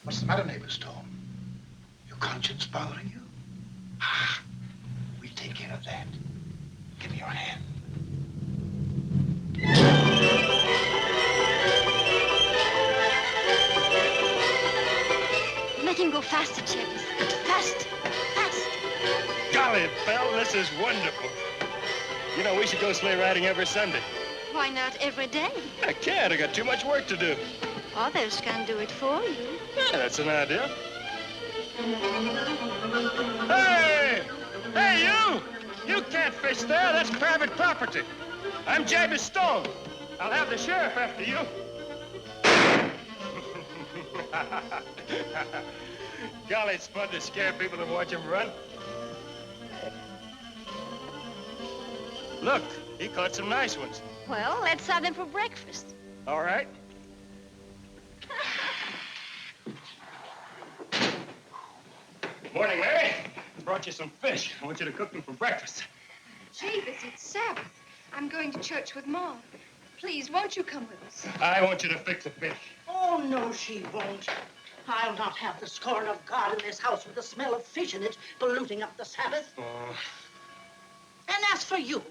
What's the matter, neighbor Stone? Your conscience bothering you? Ah, we'll take care of that. Give me your hand. Make him go faster, Jabez. Fast! Fast! Golly, Belle, this is wonderful. You know, we should go sleigh riding every Sunday. why not every day? I can't. I got too much work to do. Others can do it for you. Yeah, that's an idea. Hey! Hey, you! You can't fish there. That's private property. I'm Jabez Stone. I'll have the sheriff after you. Golly, it's fun to scare people and watch them run. Look, he caught some nice ones. Well, let's have them for breakfast. All right. Morning, Mary. Brought you some fish. I want you to cook them for breakfast. Jabez, it's Sabbath. I'm going to church with Mom. Please, won't you come with us? I want you to fix the fish. Oh, no, she won't. I'll not have the scorn of God in this house with the smell of fish in it polluting up the Sabbath. Oh. And as for you,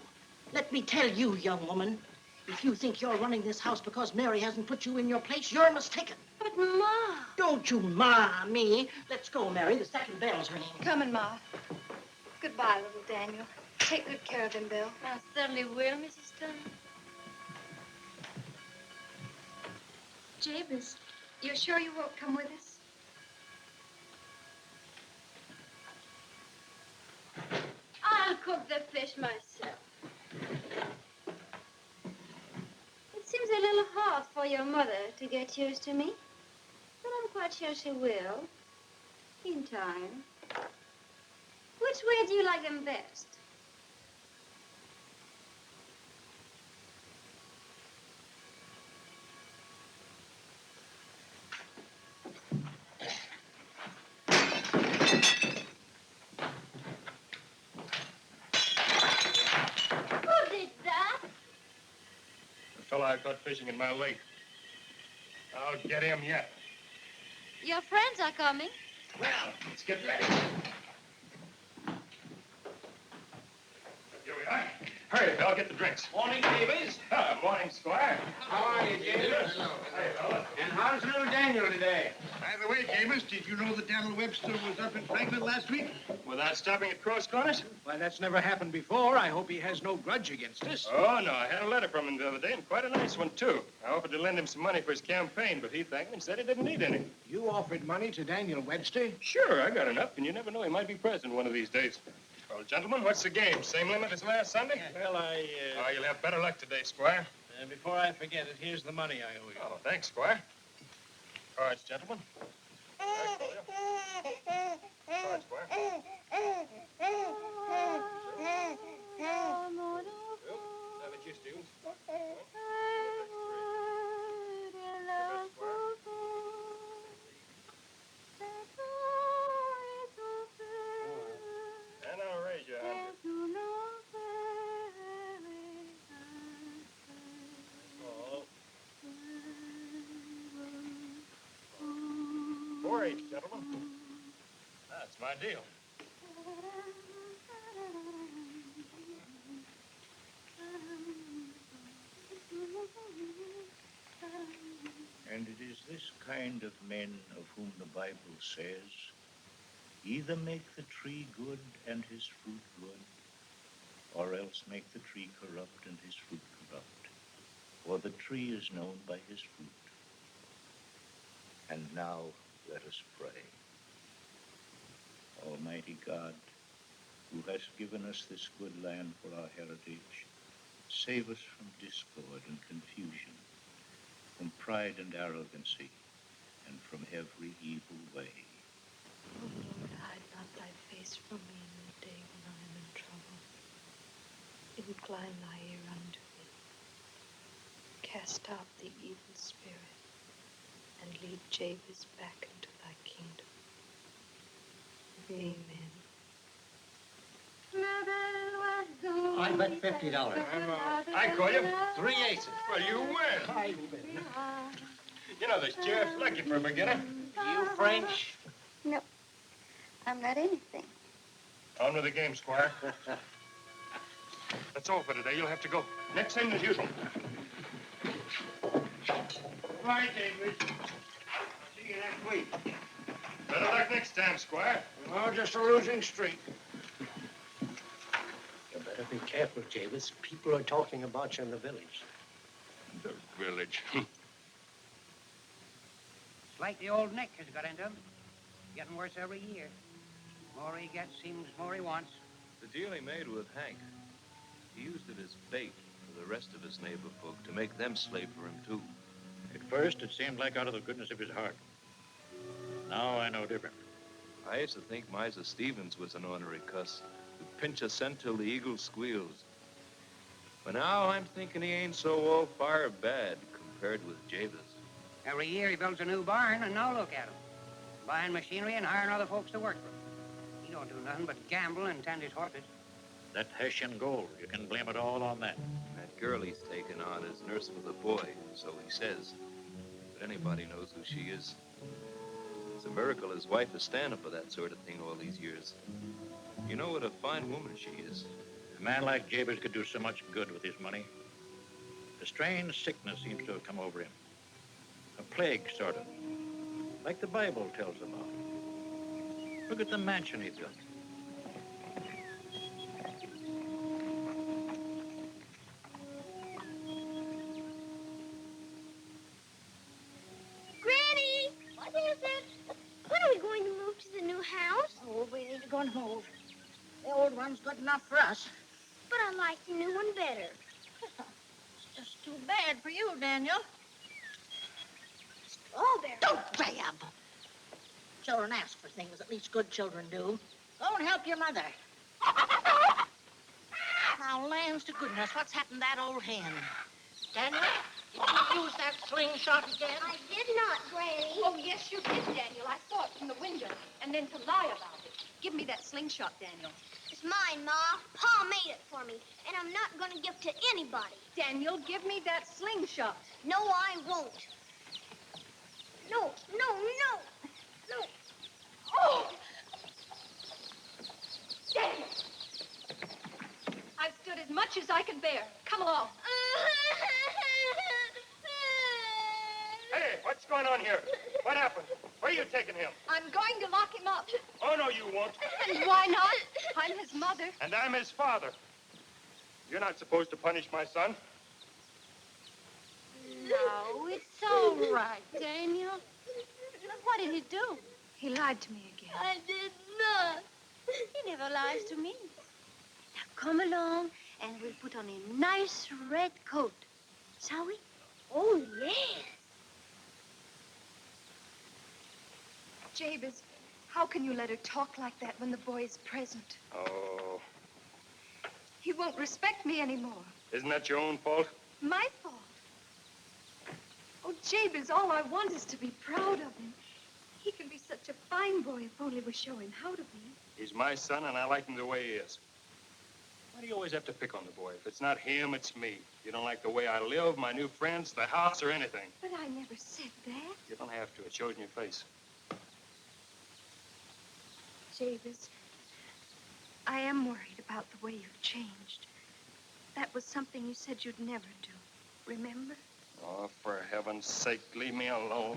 let me tell you, young woman, if you think you're running this house because Mary hasn't put you in your place, you're mistaken. But, Ma. Don't you ma me. Let's go, Mary. The second bell's ringing. Coming, Ma. Goodbye, little Daniel. Take good care of him, Bill. I certainly will, Mrs. Stone. Jabez, you're sure you won't come with us? I'll cook the fish myself. It seems a little hard for your mother to get used to me, but I'm quite sure she will, in time. Which way do you like them best? Who did that? The fellow I caught fishing in my lake. I'll get him yet. Your friends are coming. Well, let's get ready. Here we are. Hurry, Bill, get the drinks. Morning, Jabez. Morning, Squire. How are you, Jabez? Hey, fella. And how's little Daniel today? By the way, Jabez, did you know that Daniel Webster was up in Franklin last week? Without stopping at Cross Corners? Why, that's never happened before. I hope he has no grudge against us. Oh, no. I had a letter from him the other day, and quite a nice one, too. I offered to lend him some money for his campaign, but he thanked me and said he didn't need any. You offered money to Daniel Webster? Sure, I got enough, and you never know. He might be president one of these days. Well, gentlemen, what's the game? Same limit as last Sunday? Well, Oh, you'll have better luck today, Squire. before I forget it, here's the money I owe you. Oh, thanks, Squire. Cards, gentlemen. Cards, Squire. Have it, you, Stevens. And I'll raise your hand. Oh. 4-8, gentlemen. That's my deal. And it is this kind of men of whom the Bible says, either make the tree good and his fruit good, or else make the tree corrupt and his fruit corrupt. For the tree is known by his fruit. And now let us pray. Almighty God, who hast given us this good land for our heritage, save us from discord and confusion, from pride and arrogancy, and from every evil way. O Lord, hide not thy face from me in the day when I am in trouble. Incline thy ear unto me. Cast out the evil spirit, and lead Jabez back into thy kingdom. Amen. I bet $50. I call you. 3 aces. Well, you win. You know, this chair's lucky for a beginner. You French? No, I'm not anything. On with the game, Squire. That's all for today. You'll have to go. Next thing as usual. Bye, David. See you next week. Better luck next time, Squire. Oh, just a losing streak. You better be careful, Jabez. People are talking about you in the village. The village. It's like the old Nick has got into him. Getting worse every year. More he gets, seems more he wants. The deal he made with Hank, he used it as bait for the rest of his neighbor folk to make them slave for him, too. At first, it seemed like out of the goodness of his heart. Now I know different. I used to think Miser Stevens was an ornery cuss who'd pinch a cent till the eagle squeals. But now I'm thinking he ain't so all fire bad compared with Jabez. Every year he builds a new barn, and now look at him. Buying machinery and hiring other folks to work for him. He don't do nothing but gamble and tend his horses. That Hessian gold, you can blame it all on that. That girl he's taken on is nurse for the boy, so he says. But anybody knows who she is. It's a miracle his wife is standing for that sort of thing all these years. You know what a fine woman she is. A man like Jabez could do so much good with his money. A strange sickness seems to have come over him. A plague, sort of. Like the Bible tells about. Look at the mansion he built. Granny! What is it? When are we going to move to the new house? Oh, we ain't going to move. The old one's good enough for us. But I like the new one better. It's just too bad for you, Daniel. Strawberry. Don't grab. Children ask for things, at least good children do. Go and help your mother. Now, lands to goodness, what's happened to that old hen? Daniel, did you use that slingshot again? I did not, Granny. Oh, yes, you did, Daniel. I saw it from the window. And then to lie about it. Give me that slingshot, Daniel. It's mine, Ma. Pa made it for me, and I'm not going to give it to anybody. Daniel, give me that slingshot. No, I won't. No, no, no, no. Oh! Daniel! I've stood as much as I can bear. Come along. Hey, what's going on here? What happened? Where are you taking him? I'm going to lock him up. Oh, no, you won't. And why not? I'm his mother. And I'm his father. You're not supposed to punish my son. No, it's all right, Daniel. What did he do? He lied to me again. I did not. He never lies to me. Now come along, and we'll put on a nice red coat. Shall we? Oh, yes. Jabez, how can you let her talk like that when the boy is present? Oh, He won't respect me anymore. isn't that your own fault? My fault. Oh, Jabez, all I want is to be proud of him. He can be such a fine boy if only we show him how to be. He's my son, and I like him the way he is. Why do you always have to pick on the boy? If it's not him, it's me. You don't like the way I live, my new friends, the house, or anything. But I never said that. You don't have to. It shows in your face. Jabez, I am worried about the way you've changed. That was something you said you'd never do. Remember? Oh, for heaven's sake, leave me alone.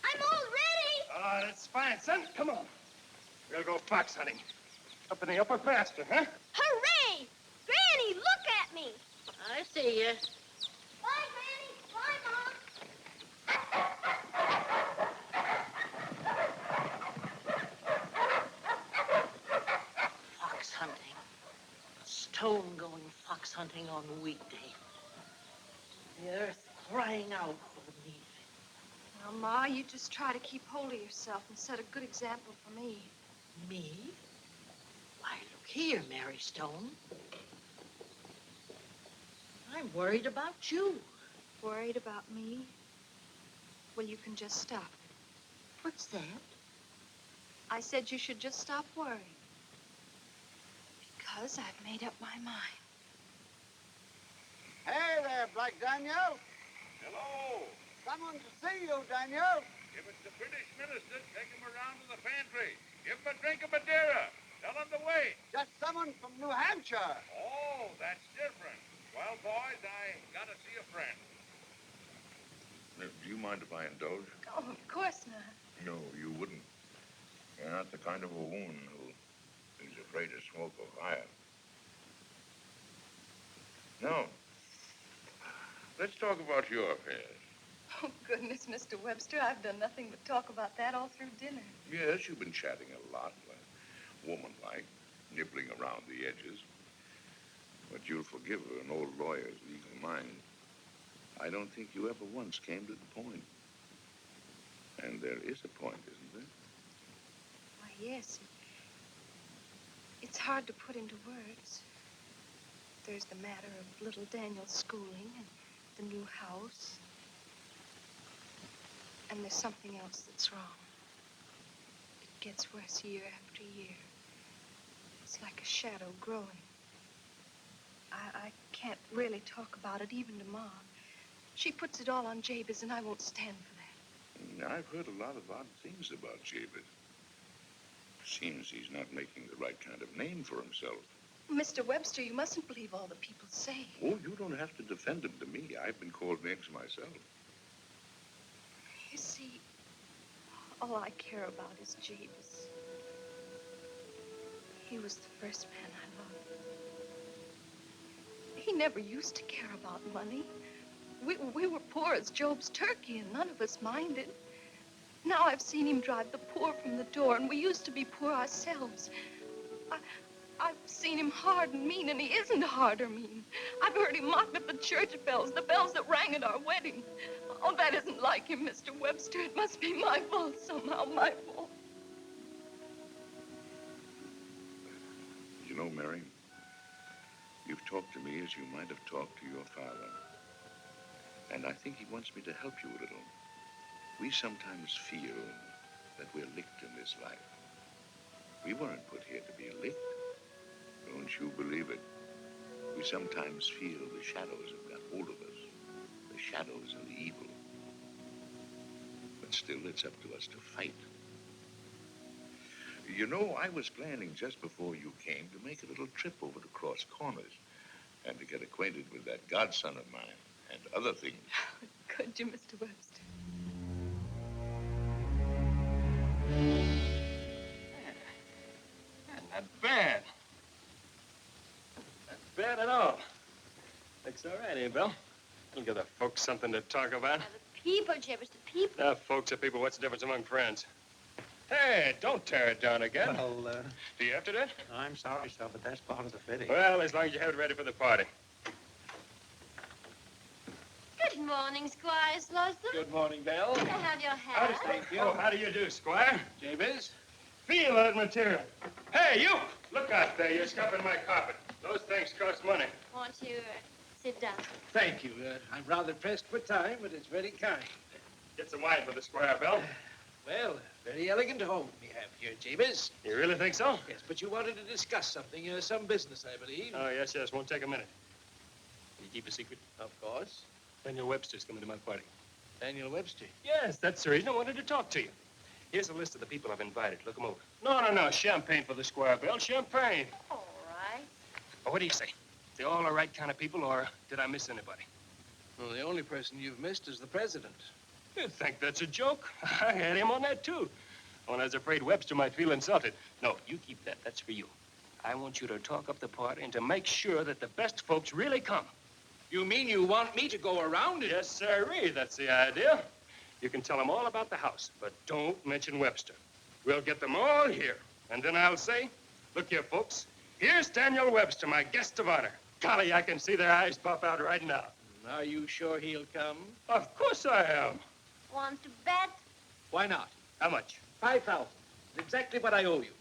I'm all ready. Oh, that's fine, son. Come on. We'll go fox hunting. Up in the upper pasture, huh? Hooray! Granny, look at me. I see you. Bye, Granny. Bye, Mom. Fox hunting. Stone going fox hunting on weekday. The earth crying out for the meat. Well, Ma, you just try to keep hold of yourself and set a good example for me. Me? Why, look here, Mary Stone. I'm worried about you. Worried about me? Well, you can just stop. What's that? I said you should just stop worrying. Because I've made up my mind. Hey there, Black Daniel. Hello. Someone to see you, Daniel. If it's the British minister, take him around to the pantry. Give him a drink of Madeira. Tell him to wait. Just someone from New Hampshire. Oh, that's different. Well, boys, I gotta see a friend. Do you mind if I indulge? Oh, of course not. No, you wouldn't. You're not the kind of a woman who's afraid to smoke a fire. No. Let's talk about your affairs. Oh, goodness, Mr. Webster, I've done nothing but talk about that all through dinner. Yes, you've been chatting a lot, woman-like, nibbling around the edges. But you'll forgive an old lawyer's legal mind. I don't think you ever once came to the point. And there is a point, isn't there? Why, yes. It's hard to put into words. There's the matter of little Daniel's schooling and the new house. And there's something else that's wrong. It gets worse year after year. It's like a shadow growing. I can't really talk about it, even to Mom. She puts it all on Jabez, and I won't stand for that. I've heard a lot of odd things about Jabez. Seems he's not making the right kind of name for himself. Mr. Webster, you mustn't believe all the people say. Oh, you don't have to defend him to me. I've been called names myself. You see, all I care about is Jabez. He was the first man I loved. He never used to care about money. We were poor as Job's turkey, and none of us minded. Now I've seen him drive the poor from the door, and we used to be poor ourselves. I've seen him hard and mean, and he isn't hard or mean. I've heard him mock at the church bells, the bells that rang at our wedding. Oh, that isn't like him, Mr. Webster. It must be my fault somehow, my fault. You know, Mary, you've talked to me as you might have talked to your father. And I think he wants me to help you a little. We sometimes feel that we're licked in this life. We weren't put here to be licked. Don't you believe it? We sometimes feel the shadows have got hold of us. The shadows and the evil. But still, it's up to us to fight. You know, I was planning just before you came to make a little trip over to Cross Corners and to get acquainted with that godson of mine and other things. Could you, Mr. Webster? Not bad. Not bad at all. Looks all right, eh, Bill? It'll give the folks something to talk about. People, Jabez, the people. Now, folks are people. What's the difference among friends? Hey, don't tear it down again. Well, Do you have to do it? I'm sorry, sir, but that's part of the fitting. Well, as long as you have it ready for the party. Good morning, Squire Slosson. Good morning, Belle. Can I have your hat? Thank you. Oh, how do you do, Squire? Jabez? Feel that material. Hey, you! Look out there. You're scuffing my carpet. Those things cost money. Won't you sit down? Thank you. I'm rather pressed for time, but it's very kind. Get some wine for the Squire, Bill. Well, very elegant home we have here, Jabez. You really think so? Yes, but you wanted to discuss something, some business, I believe. Oh, yes. Won't take a minute. You keep a secret? Of course. Daniel Webster's coming to my party. Daniel Webster? Yes, that's the reason I wanted to talk to you. Here's a list of the people I've invited. Look them over. No. Champagne for the Squire, Bill. Champagne. All right. Well, what do you say? They all the right kind of people, or did I miss anybody? Well, the only person you've missed is the president. You think that's a joke? I had him on that, too. When I was afraid Webster might feel insulted. No, you keep that. That's for you. I want you to talk up the party and to make sure that the best folks really come. You mean you want me to go around and... Yes, sirree. That's the idea. You can tell them all about the house, but don't mention Webster. We'll get them all here. And then I'll say, look here, folks. Here's Daniel Webster, my guest of honor. Golly, I can see their eyes pop out right now. Are you sure he'll come? Of course I am. Want to bet? Why not? How much? 5,000. Exactly what I owe you.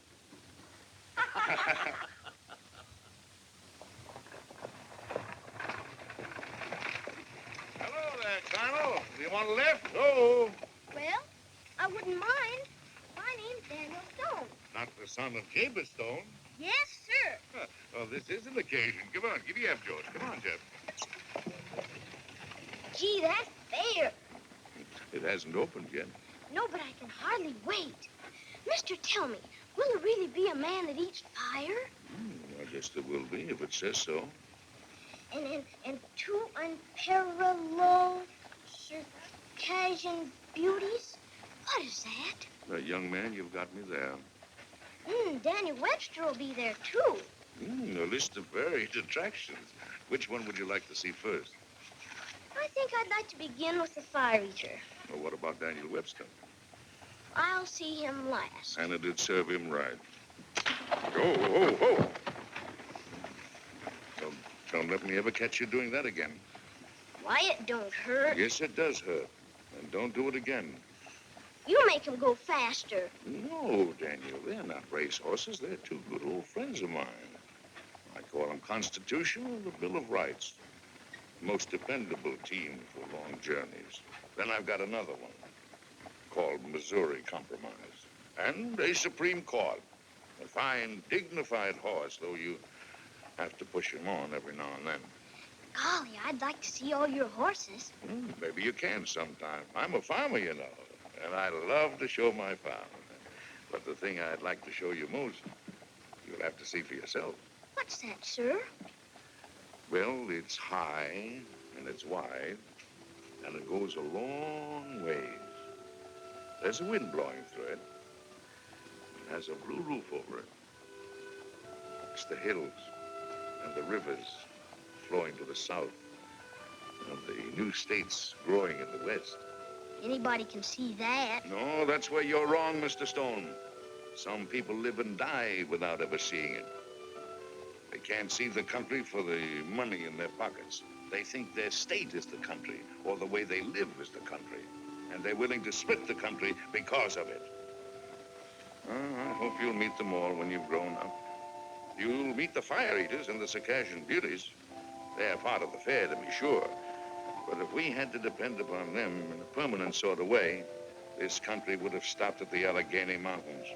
Hello there, Colonel. You want a lift? Oh. Well, I wouldn't mind. My name's Daniel Stone. Not the son of Jabez Stone. Yes, sir. Huh. Well, this is an occasion. Come on, give me up, George. Come on, Jeff. Gee, that's fair. It hasn't opened yet. No, but I can hardly wait. Mister, tell me, will there really be a man that eats fire? I guess there will be, if it says so. And two unparalleled Circassian beauties? What is that? Young man, you've got me there. Danny Webster will be there, too. A list of varied attractions. Which one would you like to see first? I I think I'd like to begin with the fire eater. Well, what about Daniel Webster? I'll see him last. And it'd serve him right. Oh. Don't let me ever catch you doing that again. Why, it don't hurt. Yes, it does hurt. And don't do it again. You make him go faster. No, Daniel, they're not race horses. They're two good old friends of mine. I call them Constitution or the Bill of Rights. Most dependable team for long journeys. Then I've got another one called Missouri Compromise. And a Supreme Court. A fine, dignified horse, though you have to push him on every now and then. Golly, I'd like to see all your horses. Maybe you can sometime. I'm a farmer, you know, and I love to show my farm. But the thing I'd like to show you most, you'll have to see for yourself. What's that, sir? Well, it's high, and it's wide, and it goes a long ways. There's a wind blowing through it. It has a blue roof over it. It's the hills and the rivers flowing to the south, and the new states growing in the west. Anybody can see that. No, that's where you're wrong, Mr. Stone. Some people live and die without ever seeing it. They can't see the country for the money in their pockets. They think their state is the country, or the way they live is the country. And they're willing to split the country because of it. I hope you'll meet them all when you've grown up. You'll meet the fire eaters and the Circassian beauties. They're part of the fair, to be sure. But if we had to depend upon them in a permanent sort of way, this country would have stopped at the Allegheny Mountains.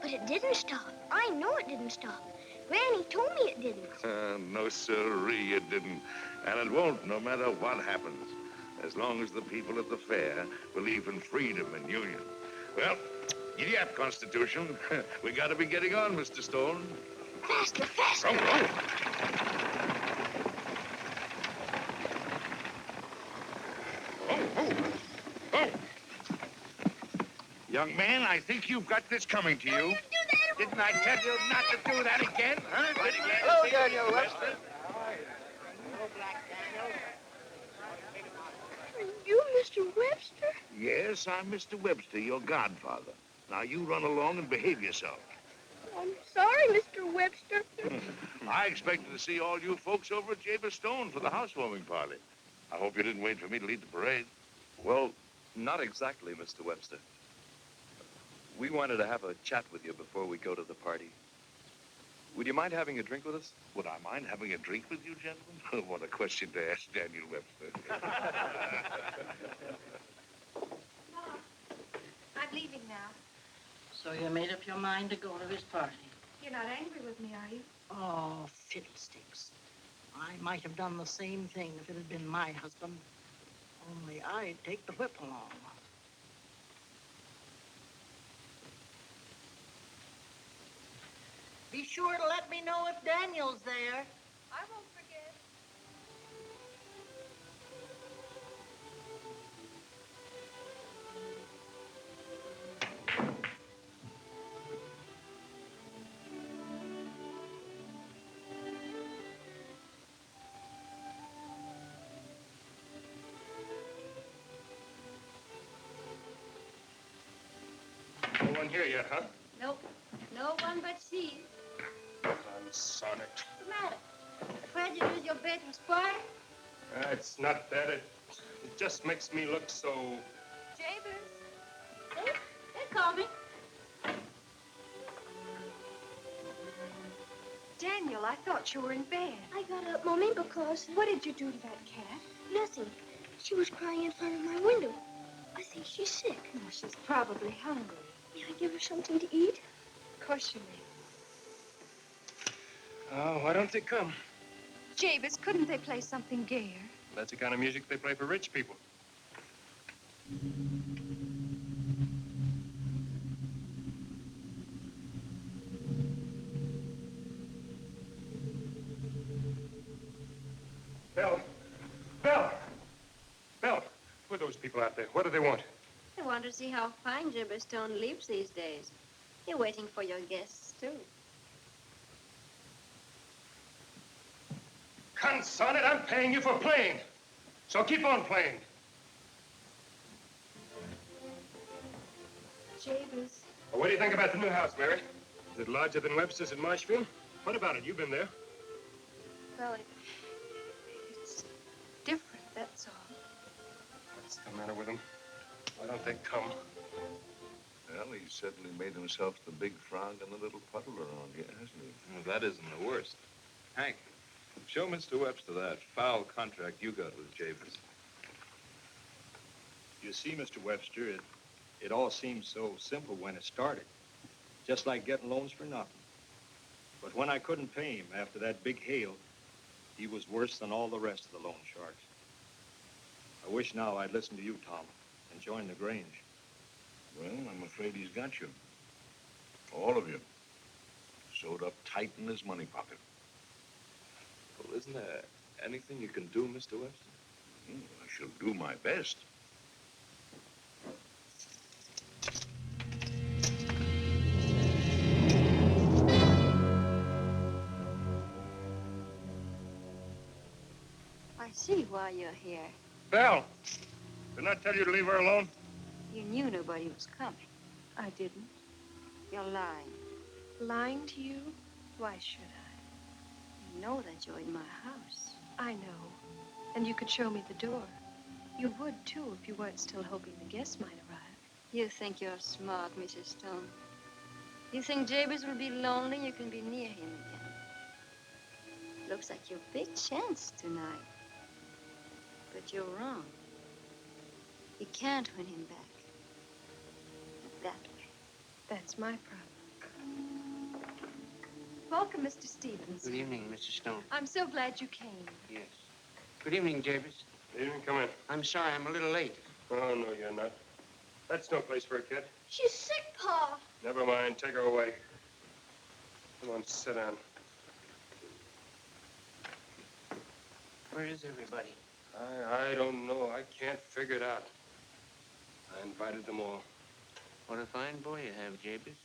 But it didn't stop. I know it didn't stop. Granny told me it didn't. No, sirree, it didn't. And it won't, no matter what happens, as long as the people at the fair believe in freedom and union. Well, giddy up, Constitution. We gotta be getting on, Mr. Stone. Faster, faster. Oh. Young man, I think you've got this coming to you. Didn't I tell you not to do that again, huh? Hello, Daniel Webster. Are you Mr. Webster? Yes, I'm Mr. Webster, your godfather. Now, you run along and behave yourself. I'm sorry, Mr. Webster. I expected to see all you folks over at Jabez Stone for the housewarming party. I hope you didn't wait for me to lead the parade. Well, not exactly, Mr. Webster. We wanted to have a chat with you before we go to the party. Would you mind having a drink with us? Would I mind having a drink with you, gentlemen? What a question to ask Daniel Webster. I'm leaving now. So you made up your mind to go to his party? You're not angry with me, are you? Oh, fiddlesticks. I might have done the same thing if it had been my husband. Only I'd take the whip along. Be sure to let me know if Daniel's there. I won't forget. No one here yet, huh? Nope. No one but she. Conson it. What's the matter? Afraid you lose your bait and spoil? It's not that. It just makes me look so... Jabez. They call me. Daniel, I thought you were in bed. I got up, Mommy, because... What did you do to that cat? Nothing. She was crying in front of my window. I think she's sick. Oh, she's probably hungry. May I give her something to eat? Of course you may. Oh, why don't they come? Jabez, couldn't they play something gayer? That's the kind of music they play for rich people. Belle! Belle! Belle! Who are those people out there? What do they want? I want to see how fine Jabez Stone lives these days. You're waiting for your guests, too. Conson it, I'm paying you for playing. So keep on playing. Jabez. Well, what do you think about the new house, Mary? Is it larger than Webster's at Marshfield? What about it? You've been there. Well, it's different, that's all. What's the matter with him? Why don't they come? Well, he's certainly made himself the big frog in the little puddle around here, hasn't he? Well, that isn't the worst. Hank, show Mr. Webster that foul contract you got with Jabez. You see, Mr. Webster, it all seemed so simple when it started. Just like getting loans for nothing. But when I couldn't pay him after that big hail, he was worse than all the rest of the loan sharks. I wish now I'd listened to you, Tom, and joined the Grange. Well, I'm afraid he's got you. All of you. Sewed up tight in his money pocket. Well, isn't there anything you can do, Mr. Webster? I shall do my best. I see why you're here. Belle, didn't I tell you to leave her alone? You knew nobody was coming. I didn't. You're lying. Lying to you? Why should I? You know that you're in my house. I know. And you could show me the door. You would, too, if you weren't still hoping the guests might arrive. You think you're smart, Mrs. Stone. You think Jabez will be lonely, you can be near him again. Looks like your big chance tonight. But you're wrong. You can't win him back. Not that way. That's my problem. Welcome, Mr. Stevens. Good evening, Mrs. Stone. I'm so glad you came. Yes. Good evening, Jabez. Good evening, come in. I'm sorry I'm a little late. Oh, no, you're not. That's no place for a kid. She's sick, Pa. Never mind, take her away. Come on, sit down. Where is everybody? I don't know. I can't figure it out. I invited them all. What a fine boy you have, Jabez.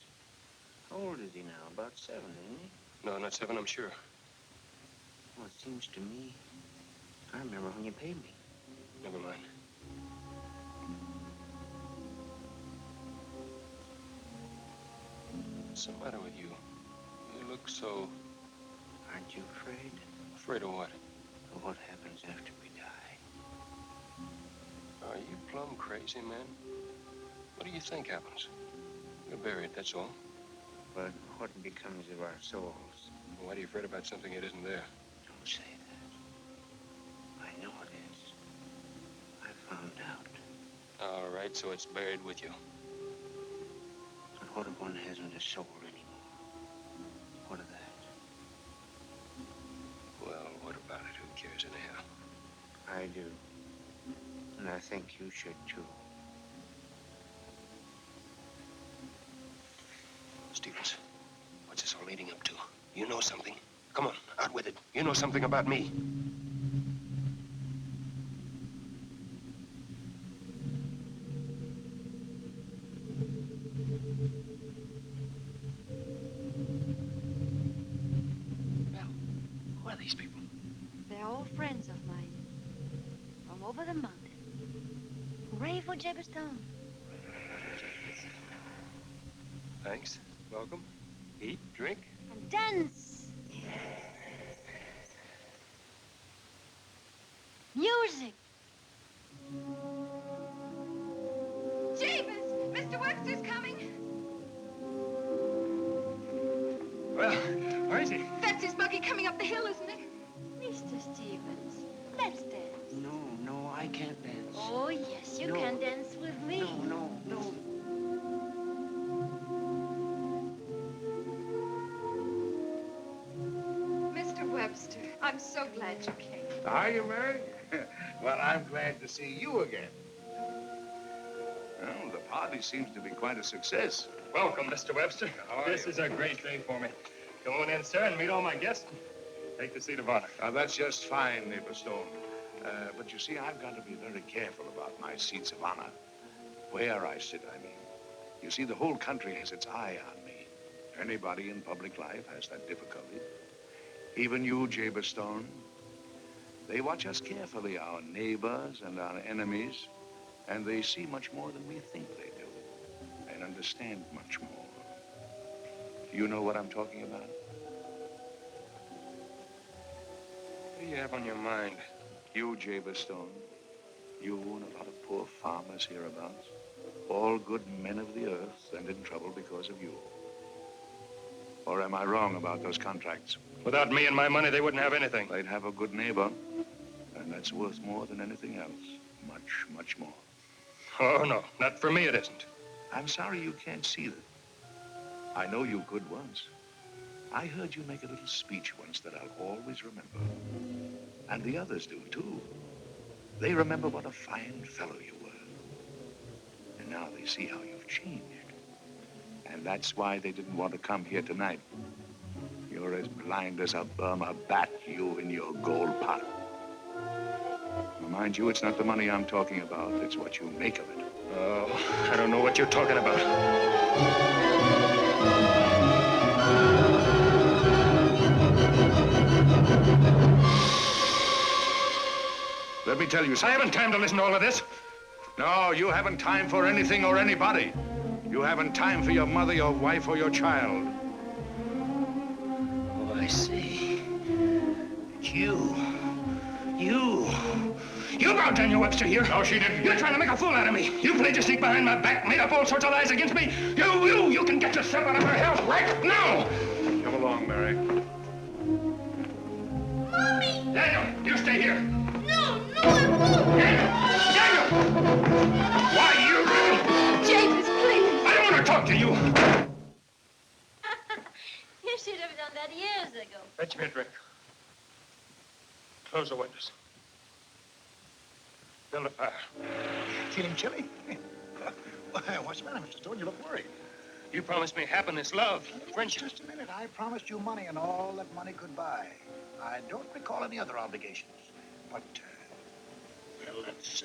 How old is he now? About 7, isn't he? No, not 7, I'm sure. Well, it seems to me, I remember when you paid me. Never mind. What's the matter with you? You look so... Aren't you afraid? Afraid of what? Of what happens after we die. Are you plumb crazy, man? What do you think happens? You're buried, that's all. But what becomes of our souls? Why are you afraid about something that isn't there? Don't say that. I know it is. I found out. All right, so it's buried with you. But what if one hasn't a soul anymore? What of that? Well, what about it? Who cares anyhow? I do. And I think you should, too. Stevens, what's this all leading up to? You know something. Come on, out with it. You know something about me. Well, who are these people? They're all friends of mine. From over the mountain. Hooray for Jabez Stone. Thanks. Welcome. Eat, drink. And dance. Music. Jabez! Mr. Webster's coming. Well, where is he? That's his buggy coming up the hill, isn't it? Mr. Stevens, let's dance. No, I can't dance. Oh, yes, you No. can dance with me. No. Mr. Webster, I'm so glad you came. Are you married? Well, I'm glad to see you again. Well, the party seems to be quite a success. Welcome, Mr. Webster. How are This you? is a great day for me. Come on in, sir, and meet all my guests. Take the seat of honor. That's just fine, neighbor Stone. But you see, I've got to be very careful about my seats of honor. Where I sit, I mean. You see, the whole country has its eye on me. Anybody in public life has that difficulty. Even you, Jabez Stone. They watch us carefully, our neighbors and our enemies, and they see much more than we think they do, and understand much more. Do you know what I'm talking about? What do you have on your mind? You, Jabez Stone. You and a lot of poor farmers hereabouts. All good men of the earth and in trouble because of you. Or am I wrong about those contracts? Without me and my money, they wouldn't have anything. They'd have a good neighbor, and that's worth more than anything else. Much, much more. Oh, no. Not for me, it isn't. I'm sorry you can't see that. I know you could once. I heard you make a little speech once that I'll always remember. And the others do, too. They remember what a fine fellow you were. And now they see how you've changed. And that's why they didn't want to come here tonight. You're as blind as a Burma bat, you and your gold pot. Now, mind you, it's not the money I'm talking about. It's what you make of it. Oh, I don't know what you're talking about. Let me tell you something. I haven't time to listen to all of this. No, you haven't time for anything or anybody. You haven't time for your mother, your wife, or your child. Oh, I see. You brought Daniel Webster here. No, she didn't. You're trying to make a fool out of me. You played your sneak behind my back, made up all sorts of lies against me. You can get yourself out of her house right now. Come along, Mary. Mommy! Daniel, you stay here. No, I won't! Daniel! Why, you... Jabez, please. I don't want to talk to you. You should have done that years ago. Fetch me a drink. Close the windows. Build a fire. Feeling chilly? What's the matter, Mr. Stone? You look worried. You promised me happiness, love, friendship. Just a minute. I promised you money and all that money could buy. I don't recall any other obligations. But, well, let's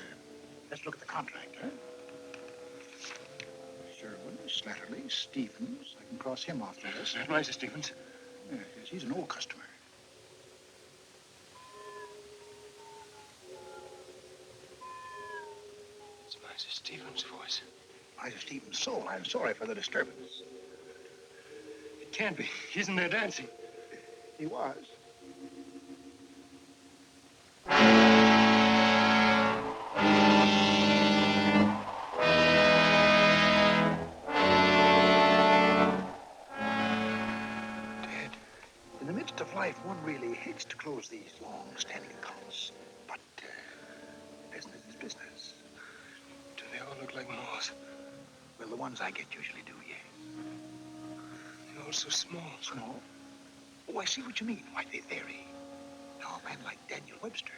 look at the contract, huh? Sherwood, Slatterly, Stevens. I can cross him off the list. Is that Mr. Stevens? Yes, he's an old customer. It's Mr. Stevens' voice. Mr. Stevens' soul. I'm sorry for the disturbance. It can't be. He's in there dancing. He was. In the midst of life, one really hates to close these long-standing accounts. But business is business. Do they all look like moths? Well, the ones I get usually do, yes. They're all so small. Small? Oh, I see what you mean. Why, they vary. Now, a man like Daniel Webster,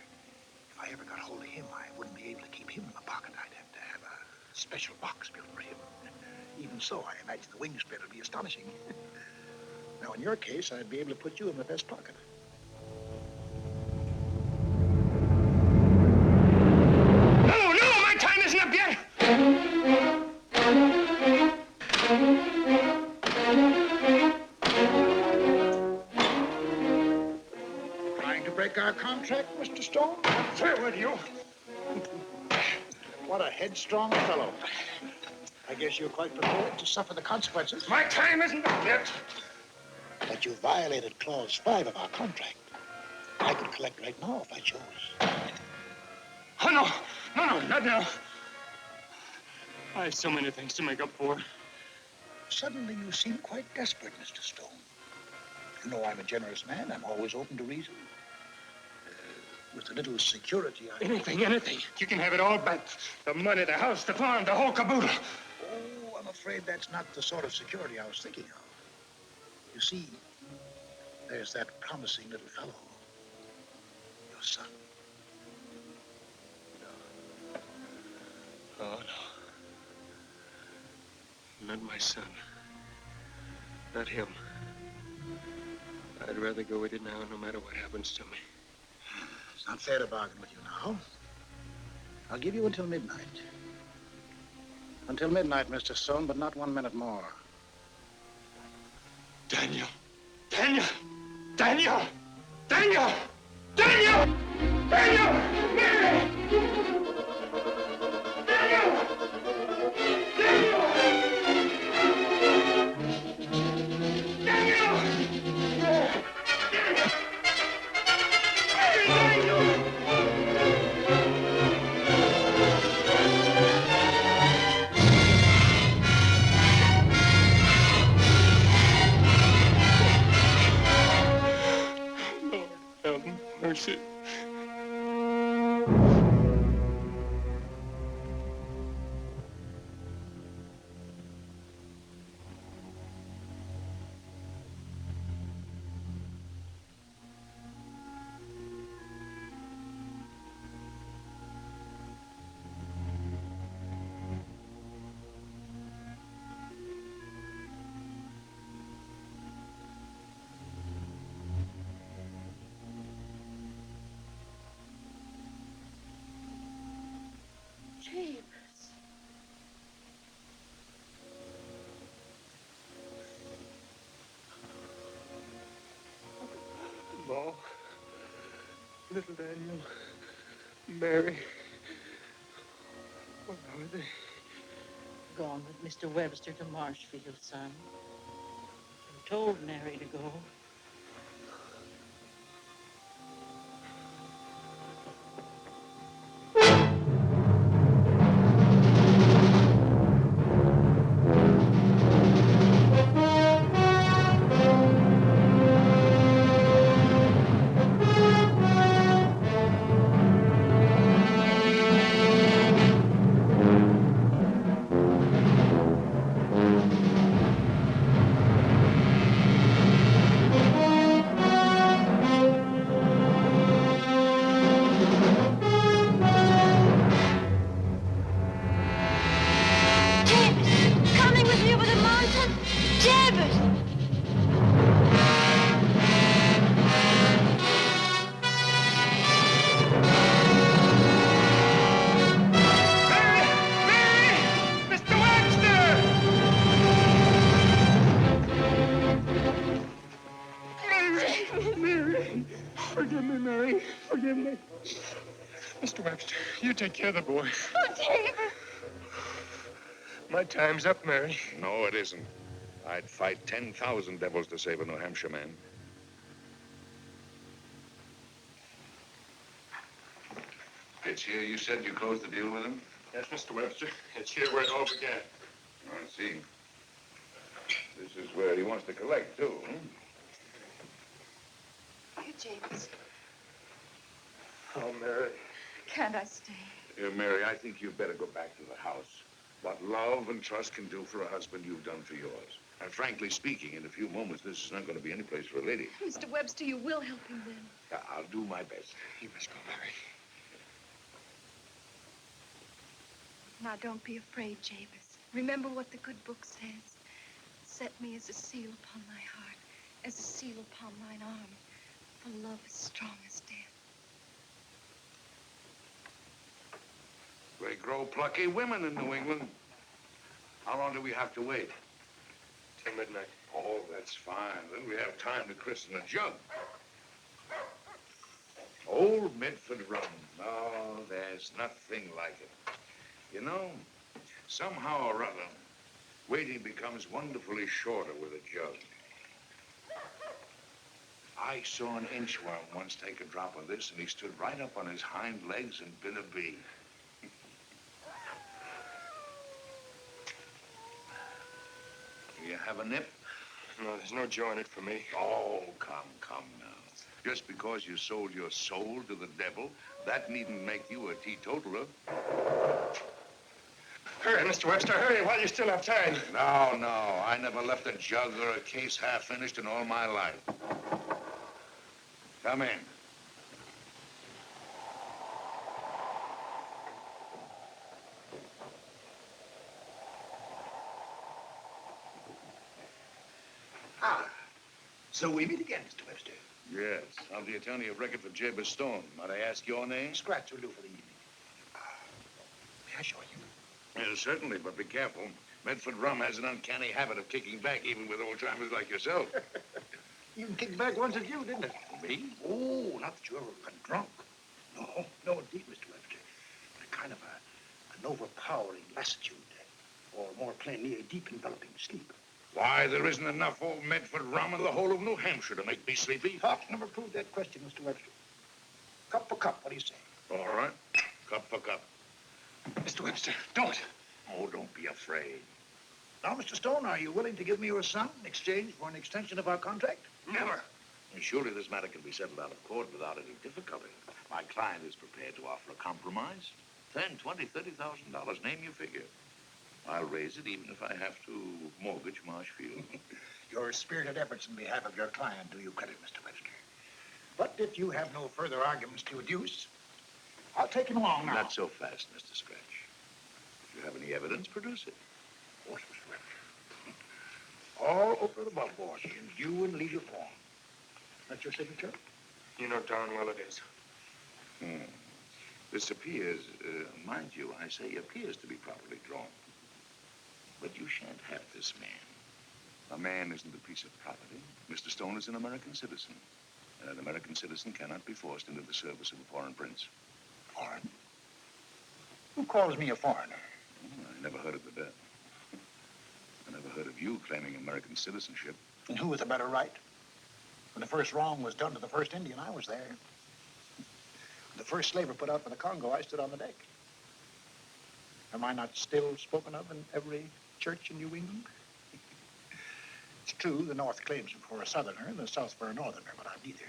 if I ever got hold of him, I wouldn't be able to keep him in my pocket. I'd have to have a special box built for him. Even so, I imagine the wing spread would be astonishing. Now, in your case, I'd be able to put you in my vest pocket. No, my time isn't up yet. Trying to break our contract, Mr. Stone? Through with you. What a headstrong fellow. I guess you're quite prepared to suffer the consequences. My time isn't up yet. But you violated Clause 5 of our contract. I could collect right now if I chose. Oh, no, not now. I have so many things to make up for. Suddenly you seem quite desperate, Mr. Stone. You know I'm a generous man. I'm always open to reason. With a little security, Anything. You can have it all back. The money, the house, the farm, the whole caboodle. Oh, I'm afraid that's not the sort of security I was thinking of. You see, there's that promising little fellow, your son. Oh, no. Not my son. Not him. I'd rather go with you now, no matter what happens to me. It's not fair to bargain with you now. I'll give you until midnight. Until midnight, Mr. Stone, but not 1 minute more. Daniel! Lord, have mercy. Jabez. Ma, little Daniel, Mary, where are they? Gone with Mr. Webster to Marshfield, son. I told Mary to go. Coming with me over the mountain? Jabez! Mr. Webster! Mary, forgive me, Mary, forgive me. Mr. Webster, you take care of the boy. Oh, David! My time's up, Mary. No, it isn't. I'd fight 10,000 devils to save a New Hampshire man. It's here you said you closed the deal with him? Yes, Mr. Webster. It's here where it all began. I see. This is where he wants to collect, too, Here, Jabez. Oh, Mary. Can't I stay? Here, Mary, I think you'd better go back to the house. What love and trust can do for a husband, you've done for yours. And frankly speaking, in a few moments, this is not going to be any place for a lady. Mr. Webster, you will help him then. I'll do my best. You must go, Mary. Now, don't be afraid, Jabez. Remember what the good book says. Set me as a seal upon thy heart, as a seal upon thine arm. For love is strong as death. They grow plucky women in New England. How long do we have to wait? Till midnight. Oh, that's fine. Then we have time to christen a jug. Old Medford rum. Oh, there's nothing like it. You know, somehow or other, waiting becomes wonderfully shorter with a jug. I saw an inchworm once take a drop of this, and he stood right up on his hind legs and bit a bee. Do you have a nip? No, there's no joy in it for me. Oh, come now. Just because you sold your soul to the devil, that needn't make you a teetotaler. Hurry, Mr. Webster, hurry while you still have time. No. I never left a jug or a case half finished in all my life. Come in. So we meet again, Mr. Webster. Yes, I'm the attorney of record for Jabez Stone. Might I ask your name? Scratch will do for the evening. May I show you? Yes, certainly, but be careful. Medford rum has an uncanny habit of kicking back, even with old-timers like yourself. You kicked back once at you, didn't it? Me? Oh, not that you ever got drunk. No, no, indeed, Mr. Webster. A kind of an overpowering lassitude, or more plainly, a deep enveloping sleep. Why, there isn't enough old Medford rum in the whole of New Hampshire to make me sleepy. Talk never proved that question, Mr. Webster. Cup for cup, what do you say? All right, cup for cup. Mr. Webster, don't. Oh, don't be afraid. Now, Mr. Stone, are you willing to give me your son in exchange for an extension of our contract? Never. And surely this matter can be settled out of court without any difficulty. My client is prepared to offer a compromise. $10,000, $20,000, $30,000, name your figure. I'll raise it even if I have to mortgage Marshfield. Your spirited efforts in behalf of your client do you credit, Mr. Webster. But if you have no further arguments to adduce, I'll take him along now. Not so fast, Mr. Scratch. If you have any evidence, produce it. Of course, Mr. Webster. All over the above-board, in due and legal form. That's your signature? You know darn well it is. This appears, mind you, I say appears to be properly drawn. But you shan't have this man. A man isn't a piece of property. Mr. Stone is an American citizen. And an American citizen cannot be forced into the service of a foreign prince. Foreign? Who calls me a foreigner? I never heard of the debt. I never heard of you claiming American citizenship. And who with a better right? When the first wrong was done to the first Indian, I was there. When the first slaver put out for the Congo, I stood on the deck. Am I not still spoken of in every church in New England? It's true, the North claims him for a Southerner and the South for a Northerner, but I'm neither.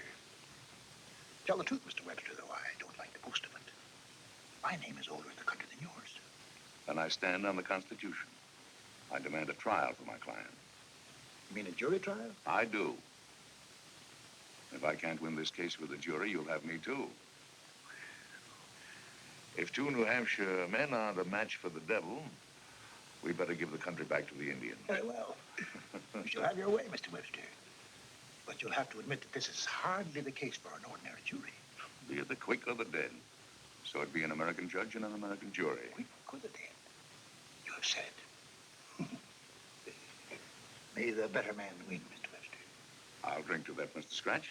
Tell the truth, Mr. Webster, though I don't like to boast of it. My name is older in the country than yours. And I stand on the Constitution. I demand a trial for my client. You mean a jury trial? I do. If I can't win this case with a jury, you'll have me too. If two New Hampshire men aren't a match for the devil, we better give the country back to the Indians. Very well. You shall have your way, Mr. Webster. But you'll have to admit that this is hardly the case for an ordinary jury. Be it the quick or the dead. So it be an American judge and an American jury. Quick or the dead. You have said it. May the better man win, Mr. Webster. I'll drink to that, Mr. Scratch.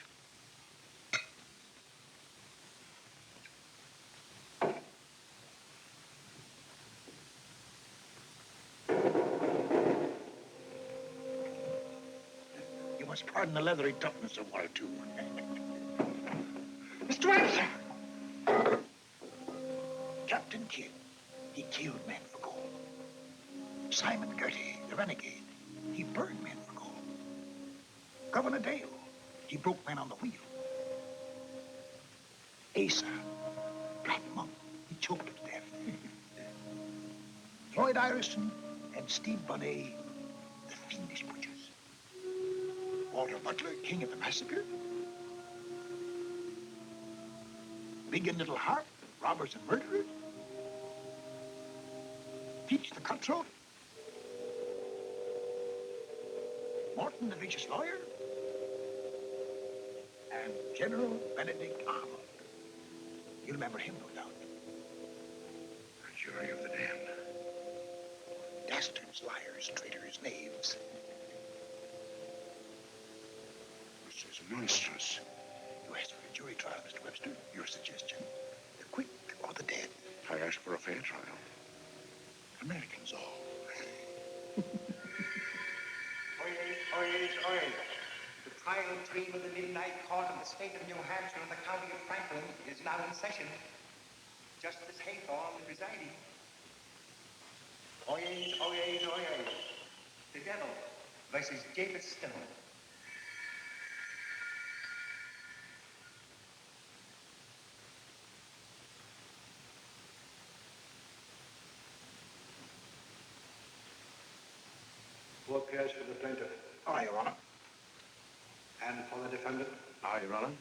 You must pardon the leathery toughness of one or two. Mr. Webster! Captain Kidd, he killed men for gold. Simon Girty, the renegade, he burned men for gold. Governor Dale, he broke men on the wheel. Asa, Black Monk, he choked him to death. Floyd Ireson and Steve Bunny, the fiendish butchers. Walter Butler, king of the massacre. Big and Little Harp, robbers and murderers. Peach the cutthroat. Morton the vicious lawyer. And General Benedict Arnold. You remember him, no doubt. The jury of the damned. Dastards, liars, traitors, knaves. This is monstrous. You asked for a jury trial, Mr. Webster. Your suggestion. The quick or the dead. I asked for a fair trial. Americans all. Oyez, oyez, oyez. The trial between the Midnight Court of the state of New Hampshire and the county of Franklin is now in session. Justice Haythorne presiding. Oyez, oyez, oyez. The devil versus Jabez Stone. Who appears for the plaintiff? Aye, Your Honor. And for the defendant? Aye, Your Honor.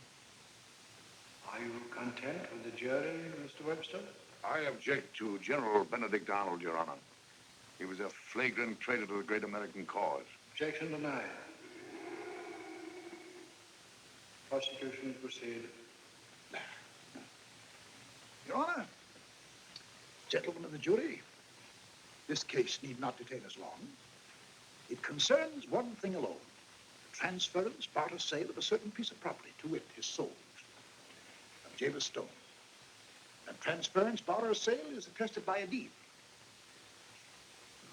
Are you content with the jury, Mr. Webster? I object to General Benedict Arnold, Your Honor. He was a flagrant traitor to the great American cause. Objection denied. Prosecution proceed. Your Honor, gentlemen of the jury, this case need not detain us long. It concerns one thing alone, the transference, barter sale of a certain piece of property, to wit, his soul, of Jabez Stone. A transference, borrow, sale is attested by a deed.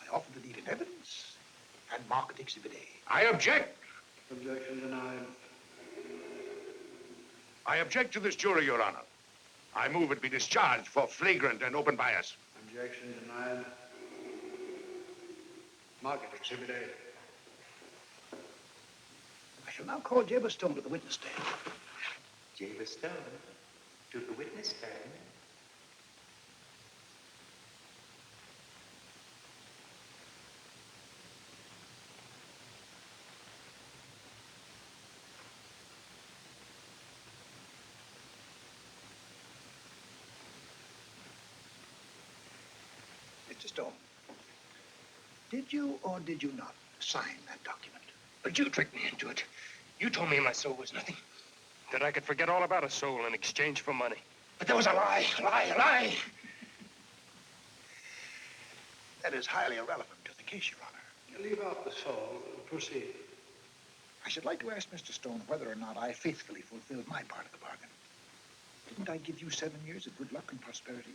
I offer the deed in evidence and mark it Exhibit A. I object. Objection denied. I object to this jury, Your Honor. I move it be discharged for flagrant and open bias. Objection denied. Mark it Exhibit A. I shall now call Jabez Stone to the witness stand. Jabez Stone to the witness stand. Mr. Stone, did you or did you not sign that document? But you tricked me into it. You told me my soul was nothing. That I could forget all about a soul in exchange for money. But that was a lie, a lie, a lie. That is highly irrelevant to the case, Your Honor. You leave out the soul. Proceed. I should like to ask Mr. Stone whether or not I faithfully fulfilled my part of the bargain. Didn't I give you 7 years of good luck and prosperity?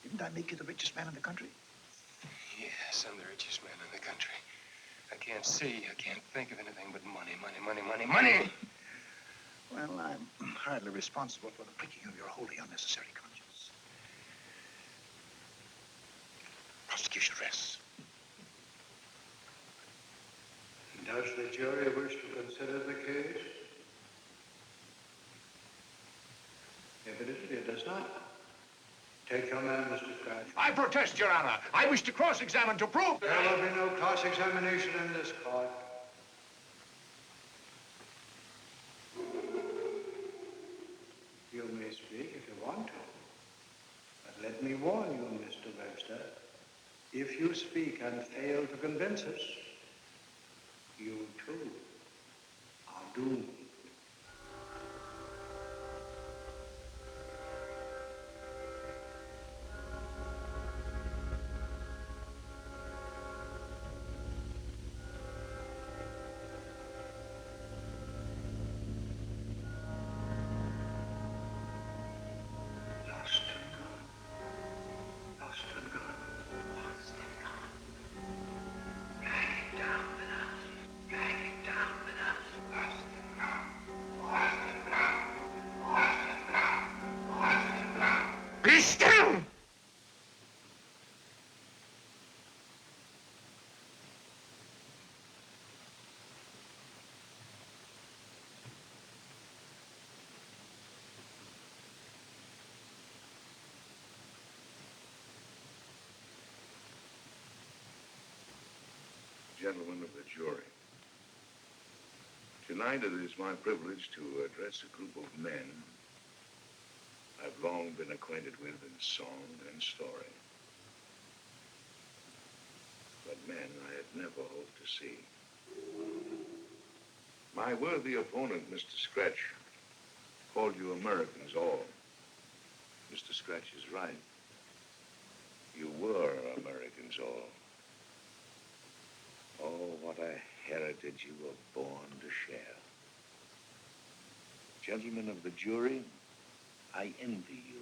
Didn't I make you the richest man in the country? Yes, I'm the richest man in the country. I can't see, I can't think of anything but money, money, money, money, money. Well, I'm hardly responsible for the pricking of your wholly unnecessary conscience. Prosecution rests. Does the jury wish to consider the case? Evidently it does not. Take your man, Mr. Scratch. I protest, Your Honor. I wish to cross-examine to prove that There will be no cross-examination in this court. You may speak if you want to. But let me warn you, Mr. Webster. If you speak and fail to convince us, you too are doomed. Be still! Gentlemen of the jury, tonight it is my privilege to address a group of men I've long been acquainted with in song and story, but men I had never hoped to see. My worthy opponent, Mr. Scratch, called you Americans all. Mr. Scratch is right. You were Americans all. Oh, what a heritage you were born to share. Gentlemen of the jury, I envy you,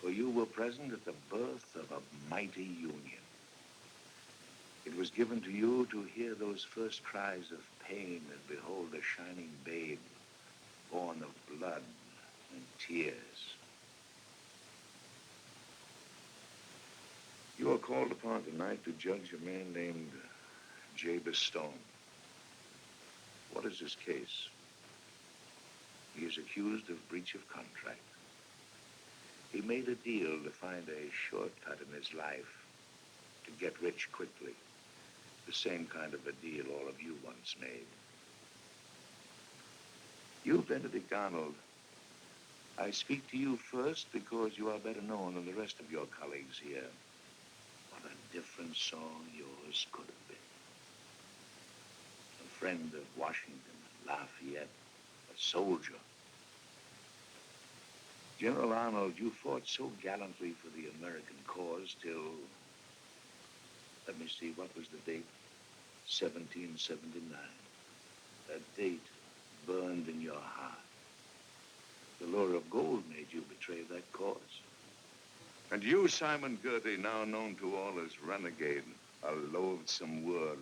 for you were present at the birth of a mighty union. It was given to you to hear those first cries of pain and behold a shining babe born of blood and tears. You are called upon tonight to judge a man named Jabez Stone. What is his case? He is accused of breach of contract. He made a deal to find a shortcut in his life to get rich quickly. The same kind of a deal all of you once made. You, Benedict Arnold, I speak to you first because you are better known than the rest of your colleagues here. What a different song yours could have been. A friend of Washington, Lafayette, a soldier. General Arnold, you fought so gallantly for the American cause till, let me see, what was the date? 1779. That date burned in your heart. The lure of gold made you betrayed that cause. And you, Simon Girty, now known to all as Renegade, a loathsome word.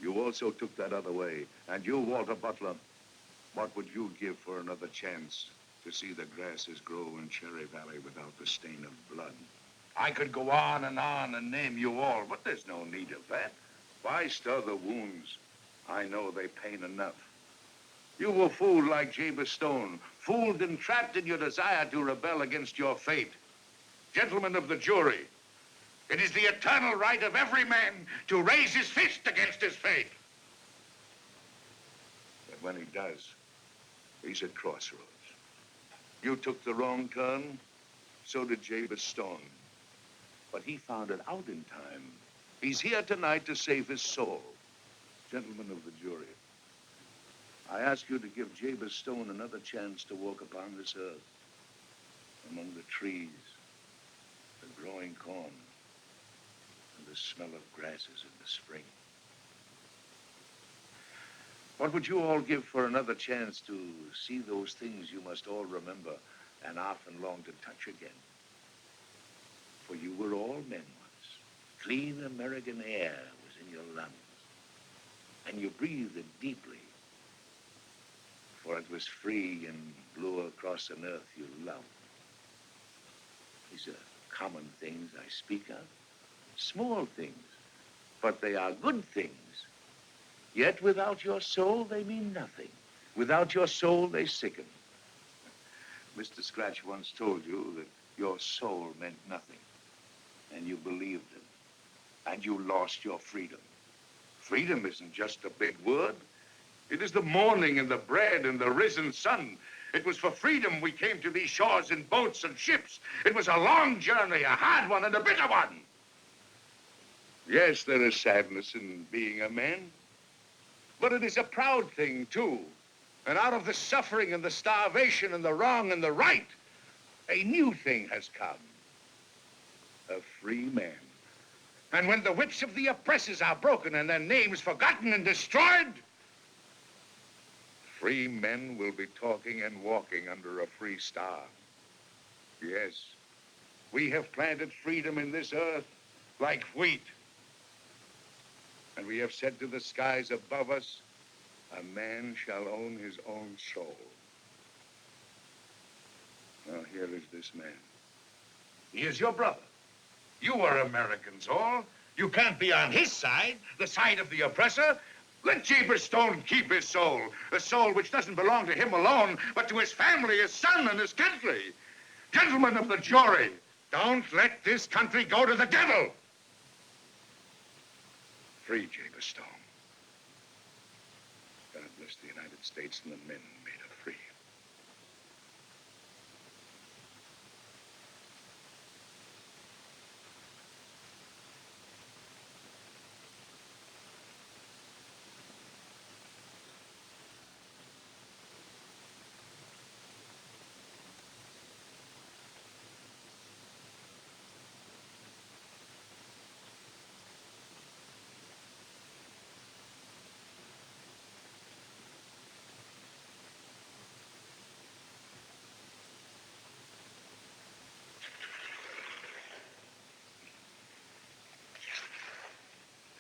You also took that other way. And you, Walter Butler, what would you give for another chance to see the grasses grow in Cherry Valley without the stain of blood? I could go on and name you all, but there's no need of that. Why stir the wounds? I know they pain enough. You were fooled like Jabez Stone, fooled and trapped in your desire to rebel against your fate. Gentlemen of the jury, it is the eternal right of every man to raise his fist against his fate. But when he does, he's at crossroads. You took the wrong turn, so did Jabez Stone. But he found it out in time. He's here tonight to save his soul. Gentlemen of the jury, I ask you to give Jabez Stone another chance to walk upon this earth, among the trees, the growing corn, and the smell of grasses in the spring. What would you all give for another chance to see those things you must all remember and often long to touch again? For you were all men once. Clean American air was in your lungs, and you breathed it deeply, for it was free and blew across an earth you loved. These are common things I speak of, small things, but they are good things. Yet without your soul, they mean nothing. Without your soul, they sicken. Mr. Scratch once told you that your soul meant nothing, and you believed him, and you lost your freedom. Freedom isn't just a big word. It is the morning and the bread and the risen sun. It was for freedom we came to these shores in boats and ships. It was a long journey, a hard one and a bitter one. Yes, there is sadness in being a man, but it is a proud thing, too. And out of the suffering and the starvation and the wrong and the right, a new thing has come. A free man. And when the whips of the oppressors are broken and their names forgotten and destroyed, free men will be talking and walking under a free star. Yes, we have planted freedom in this earth like wheat. And we have said to the skies above us, a man shall own his own soul. Now, here is this man. He is your brother. You are Americans all. You can't be on his side, the side of the oppressor. Let Jabez Stone keep his soul, a soul which doesn't belong to him alone, but to his family, his son, and his country. Gentlemen of the jury, don't let this country go to the devil. Free Jabez Stone. God bless the United States and the men who made her free.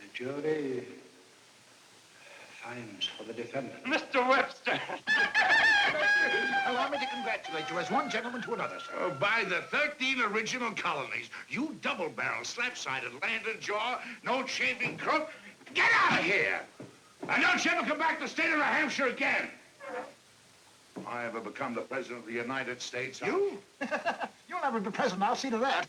The jury finds for the defendant. Mr. Webster! Allow me to congratulate you as one gentleman to another, sir. Oh, by the 13 original colonies, you double-barrel, slap-sided, land and jaw, no-shaving crook, get out of here! And don't you ever come back to the state of New Hampshire again. If I ever become the president of the United States, You? You'll never be president, I'll see to that.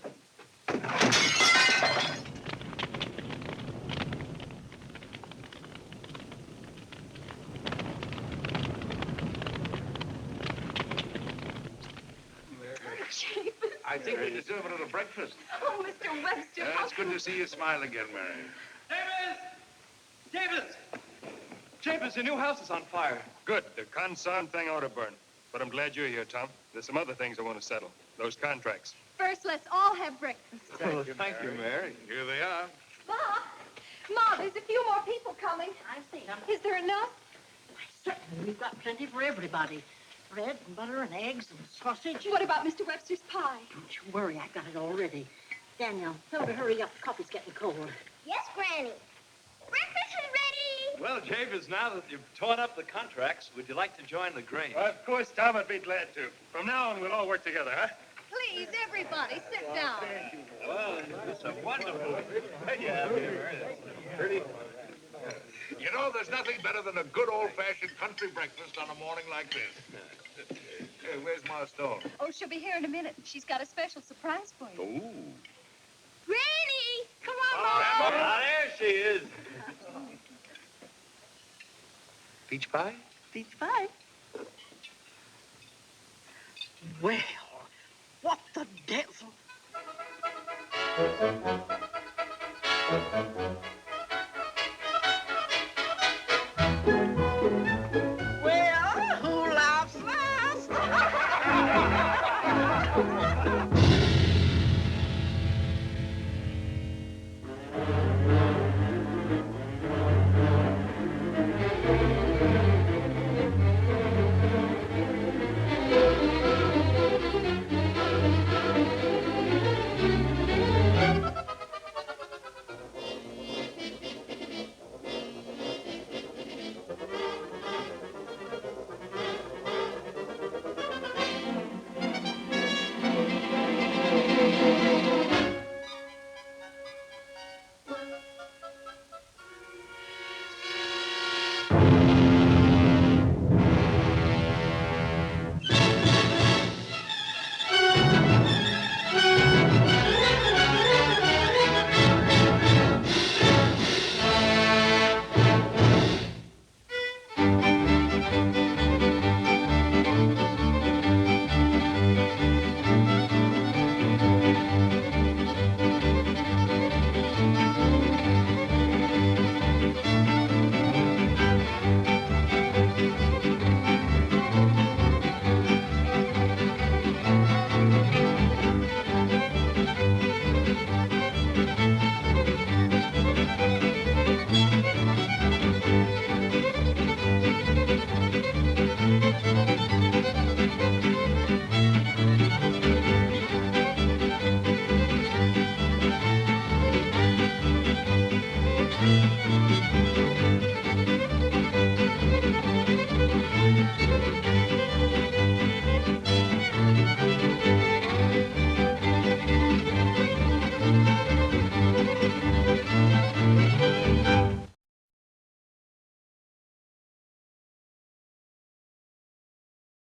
I think we deserve a little breakfast. Oh, Mr. Webster. It's good to see you smile again, Mary. Jabez! Jabez, your new house is on fire. Good. The consign thing ought to burn. But I'm glad you're here, Tom. There's some other things I want to settle. Those contracts. First, let's all have breakfast. Thank you, Mary. Here they are. Ma, there's a few more people coming. I see them. Is there enough? Certainly, we've got plenty for everybody. Bread and butter and eggs and sausage. What about Mr. Webster's pie? Don't you worry, I got it all ready. Daniel, tell her to hurry up. The coffee's getting cold. Yes, Granny. Breakfast is ready. Well, Jabez, now that you've torn up the contracts, would you like to join the Grange? Of course, Tom, I'd be glad to. From now on, we'll all work together, huh? Please, everybody, sit down. Well, it's a wonderful thing you have here. Pretty. You know, there's nothing better than a good old-fashioned country breakfast on a morning like this. Hey, where's Ma Stone? Oh, she'll be here in a minute. She's got a special surprise for you. Oh. Granny, come on, Ah, Mom. there she is. Peach pie? Peach pie. Well, what the devil?